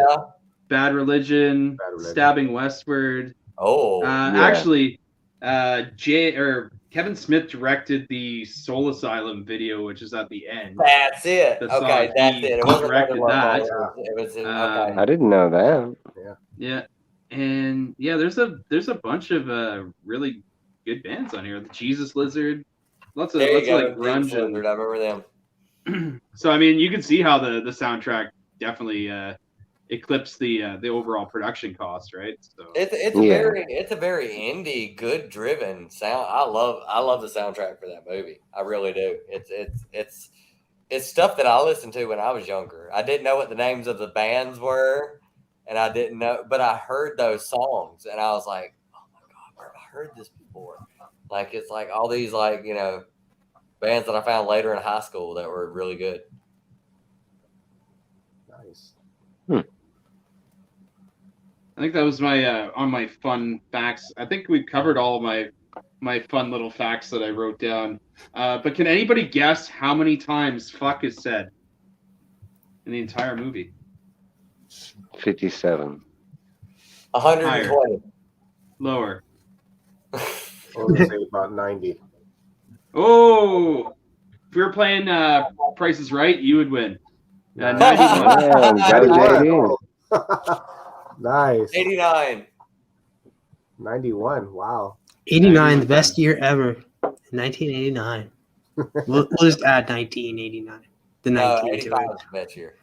Bad Religion, Bad Religion. Stabbing Westward. Oh. Actually, Kevin Smith directed the Soul Asylum video, which is at the end. That's it. The Okay, song, that's he it. It wasn't Mother directed Love that. Bone. It was in, Um, I didn't know that. Yeah, and yeah, there's a bunch of really good bands on here. The Jesus Lizard, lots of There you like go. grunge. Jesus Lizard, I remember them. So I mean, you can see how the soundtrack definitely eclipsed the overall production cost, right? So It's a very indie, good driven sound. I love the soundtrack for that movie. I really do. It's stuff that I listened to when I was younger. I didn't know what the names of the bands were, and I didn't know, but I heard those songs, and I was like, oh my god, where have I heard this before? Like it's like all these like bands that I found later in high school that were really good. Nice. I think that was my on my fun facts. I think we covered all of my fun little facts that I wrote down. But can anybody guess how many times "fuck" is said in the entire movie? 57. 120. Lower. I'm gonna say about 90. Oh, if we were playing Price is Right, you would win. 91. Man, go JD. Nice. 89. 91. Wow. 89, the best year ever. 1989. We'll just add 1989. The 19 to 85 it. is the best year.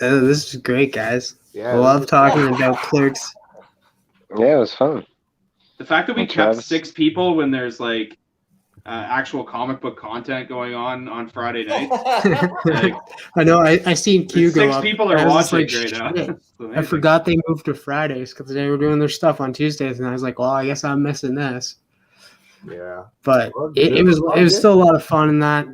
This is great, guys. Yeah. I love talking about Clerks. Yeah, it was fun. The fact that we Well, kept Travis- 6 people when there's like actual comic book content going on Friday night. Like, I know. I seen Q go 6 up. people I are was just watching like, right now. shit. It's I amazing. forgot they moved to Fridays because they were doing their stuff on Tuesdays, and I was like, "Well, I guess I'm missing this." Yeah. But Well, it good. was still a lot of fun in that.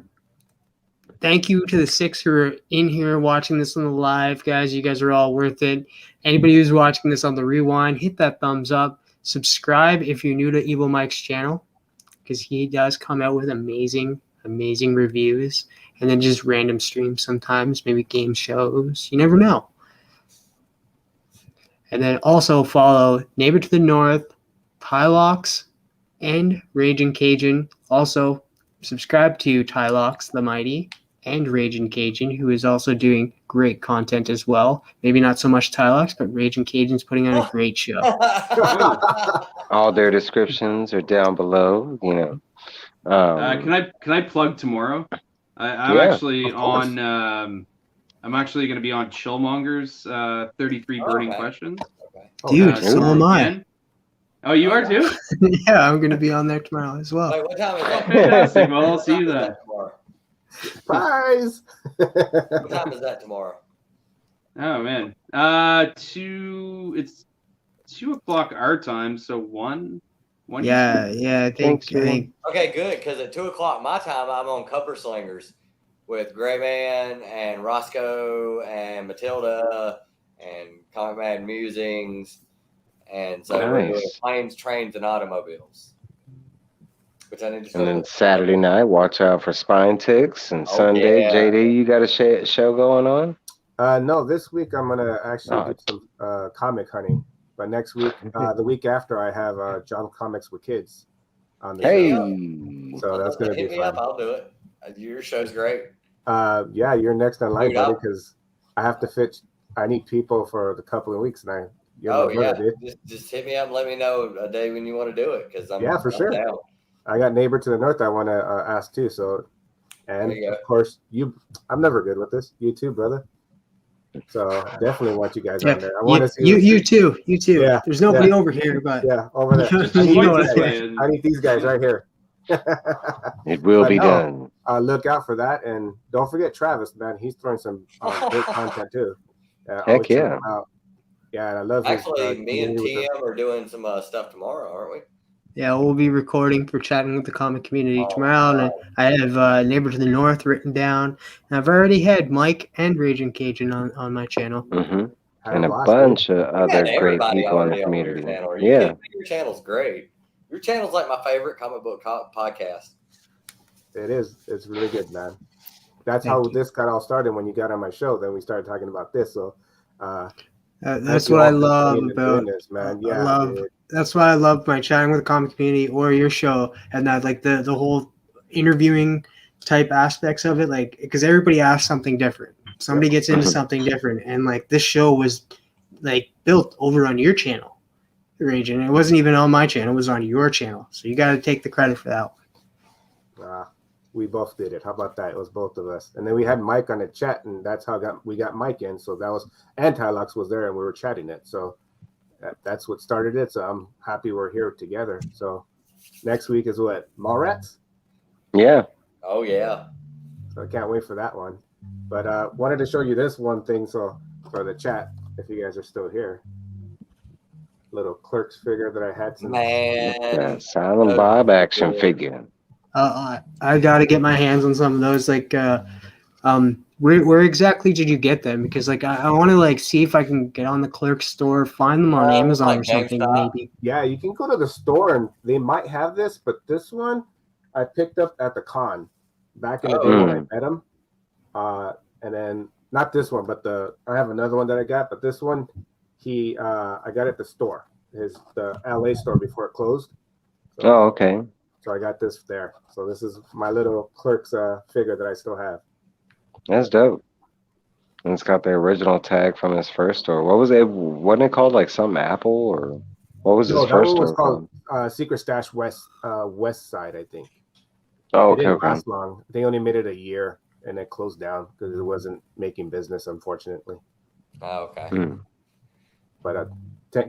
Thank you to the 6 who are in here watching this on the live, guys. You guys are all worth it. Anybody who's watching this on the rewind, hit that thumbs up. Subscribe if you're new to Evil Mike's channel, because he does come out with amazing reviews, and then just random streams sometimes, maybe game shows. You never know. And then also follow Neighbor to the North, Tylox, and Ragin Cajun. Also, subscribe to Tylox the Mighty and Ragin Cajun, who is also doing great content as well. Maybe not so much Tylox, but Ragin Cajun's putting on a great show. All their descriptions are down below, you know. Can I plug tomorrow? I'm Yeah, actually of course. on. I'm actually going to be on Chillmonger's 33 burning Okay. questions. Dude, nice. so am I. again. Oh, you are too? Yeah, I'm going to be on there tomorrow as well. Wait, what time is that? Fantastic. Well, I'll see you then. Tomorrow? Surprise. What time is that tomorrow? Oh man. It's 2 o'clock our time, so 1. Yeah, I think. Okay, good, because at 2 o'clock my time, I'm on Cover Slingers with Gray Man and Roscoe and Matilda and Comic Mad Musings. And so we're doing Nice. Planes, Trains, and Automobiles. Which I need to And then finish. Saturday night, watch out for Spine Ticks. And Oh, Sunday, yeah. JD, you got a show going on? No, this week I'm gonna actually do some comic hunting. But next week, the week after, I have John Comics with Kids. on the Hey, show. So that's gonna be hit me fun. up. I'll do it. Your show's great. Yeah, you're next in line, Dude, buddy, I'll- because I have to fit. I need people for the couple of weeks, and you're Oh my brother, yeah, dude. just hit me up and let me know a day when you want to do it because I'm Yeah, for I'm sure. down. I got neighbor to the north I want to ask too. So, and There you go. of course I'm never good with this. You too, brother. So definitely want you guys Yeah, on there. I want to see you too. Yeah, There's nobody over here, but Yeah, over there. Just I need point these this guys. way and- I need these guys right here. it will But be no, done. Look out for that, and don't forget Travis, man. He's throwing some great content too. Heck always check yeah. him out. Yeah, and I love his, Actually, me and community with TM are doing some stuff tomorrow, aren't we? yeah, we'll be recording for chatting with the comic community Oh, tomorrow. And wow. I have Neighbor to the North written down. And I've already had Mike and Ragin Cajun on my channel. Hmm. Had And a blast, bunch dude. of You got other great everybody people in the already on your community. channel. Are you Yeah. kidding me? Your channel's great. Your channel's like my favorite comic book podcast. It is. It's really good, man. That's Thank how you. this got all started when you got on my show. Then we started talking about this. So That's thank you what I all for love staying and about. doing this, man. I Yeah, love. dude. That's why I love my chatting with the comic community or your show, and that like the whole interviewing type aspects of it, like because everybody asks something different. Somebody gets into something different, and like this show was like built over on your channel, Raging. It wasn't even on my channel; it was on your channel. So you got to take the credit for that. We both did it. How about that? It was both of us. And then we had Mike on the chat, and that's how we got Mike in. So that was, and Tylox was there, and we were chatting it. So that's what started it. So I'm happy we're here together. So next week is what? Mallrats? Yeah. Oh yeah. So I can't wait for that one. But wanted to show you this one thing. So for the chat, if you guys are still here, little Clerks figure that I had. Man. That Silent Bob action figure. I got to get my hands on some of those. Like, where exactly did you get them? Because like I want to like see if I can get on the Clerks store, find them on Amazon like or something, GameStop. maybe. Yeah, you can go to the store and they might have this, but this one I picked up at the con back in the day when I met him. And then not this one, but I have another one that I got, but this one I got at the store, the LA store before it closed. So, Oh, okay. So I got this there. So this is my little Clerks figure that I still have. That's dope. And it's got the original tag from his first store. What was it? Wasn't it called like something Apple or what was his No, that first one was store called Secret Stash West Side, I think. Oh, It okay, didn't okay. last long. They only made it a year and it closed down because it wasn't making business, unfortunately. Oh, okay. But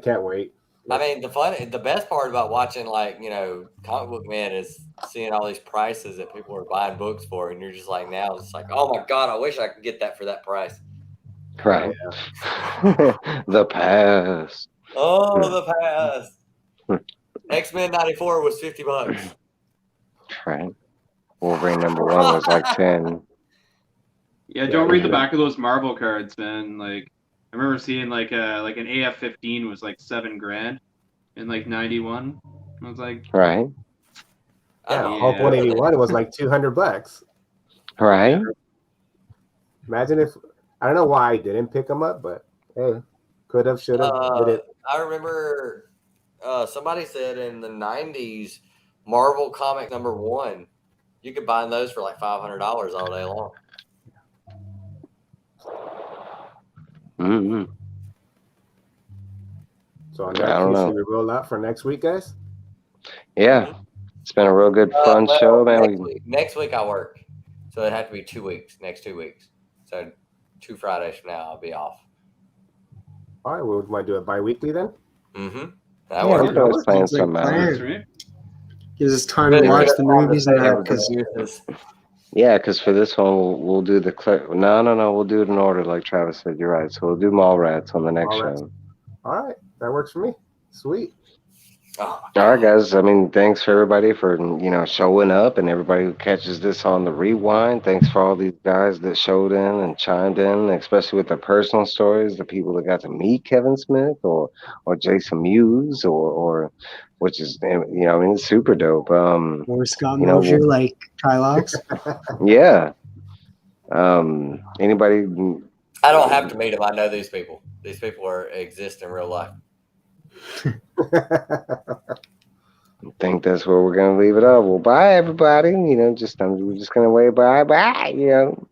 can't wait. I mean, the best part about watching comic book man is seeing all these prices that people are buying books for, and you're just like, now it's like, oh my god, I wish I could get that for that price. Right. The past. Oh, the past. X-Men '94 was $50. Right. Wolverine number 1 was like 10. Yeah, don't read the back of those Marvel cards, man. Like, I remember seeing like an AF-15 was like $7,000 in like '91. I was like, Right. Yeah, Hulk 181 was like $200. Right. Imagine if I don't know why I didn't pick them up, but hey, could have, should have, did it. I remember somebody said in the '90s, Marvel comic number 1, you could buy those for like $500 all day long. Mm-hmm. So on I that don't case, know. should we roll out for next week, guys? Yeah. It's been a real good, fun show, man. Next week I work, so it had to be 2 weeks. Next 2 weeks, so 2 Fridays from now I'll be off. All right, well, we might do it bi-weekly then. That We works. could always plan Like something out. plan. Gives us time to watch the movies and that. Because Yeah, because for this one, we'll do the clip. No, we'll do it in order, like Travis said. You're right. So we'll do Mallrats on the next show. All right, that works for me. Sweet. Oh, All right, guys. I mean, thanks for everybody for showing up, and everybody who catches this on the rewind. Thanks for all these guys that showed in and chimed in, especially with their personal stories. The people that got to meet Kevin Smith or Jason Mewes or which is it's super dope. or Scott Mosier, like Tylox. Yeah. Anybody? I don't have to meet them. I know these people. These people exist in real life. think that's where we're gonna leave it up. Well, bye everybody. We're just gonna wave bye. You know.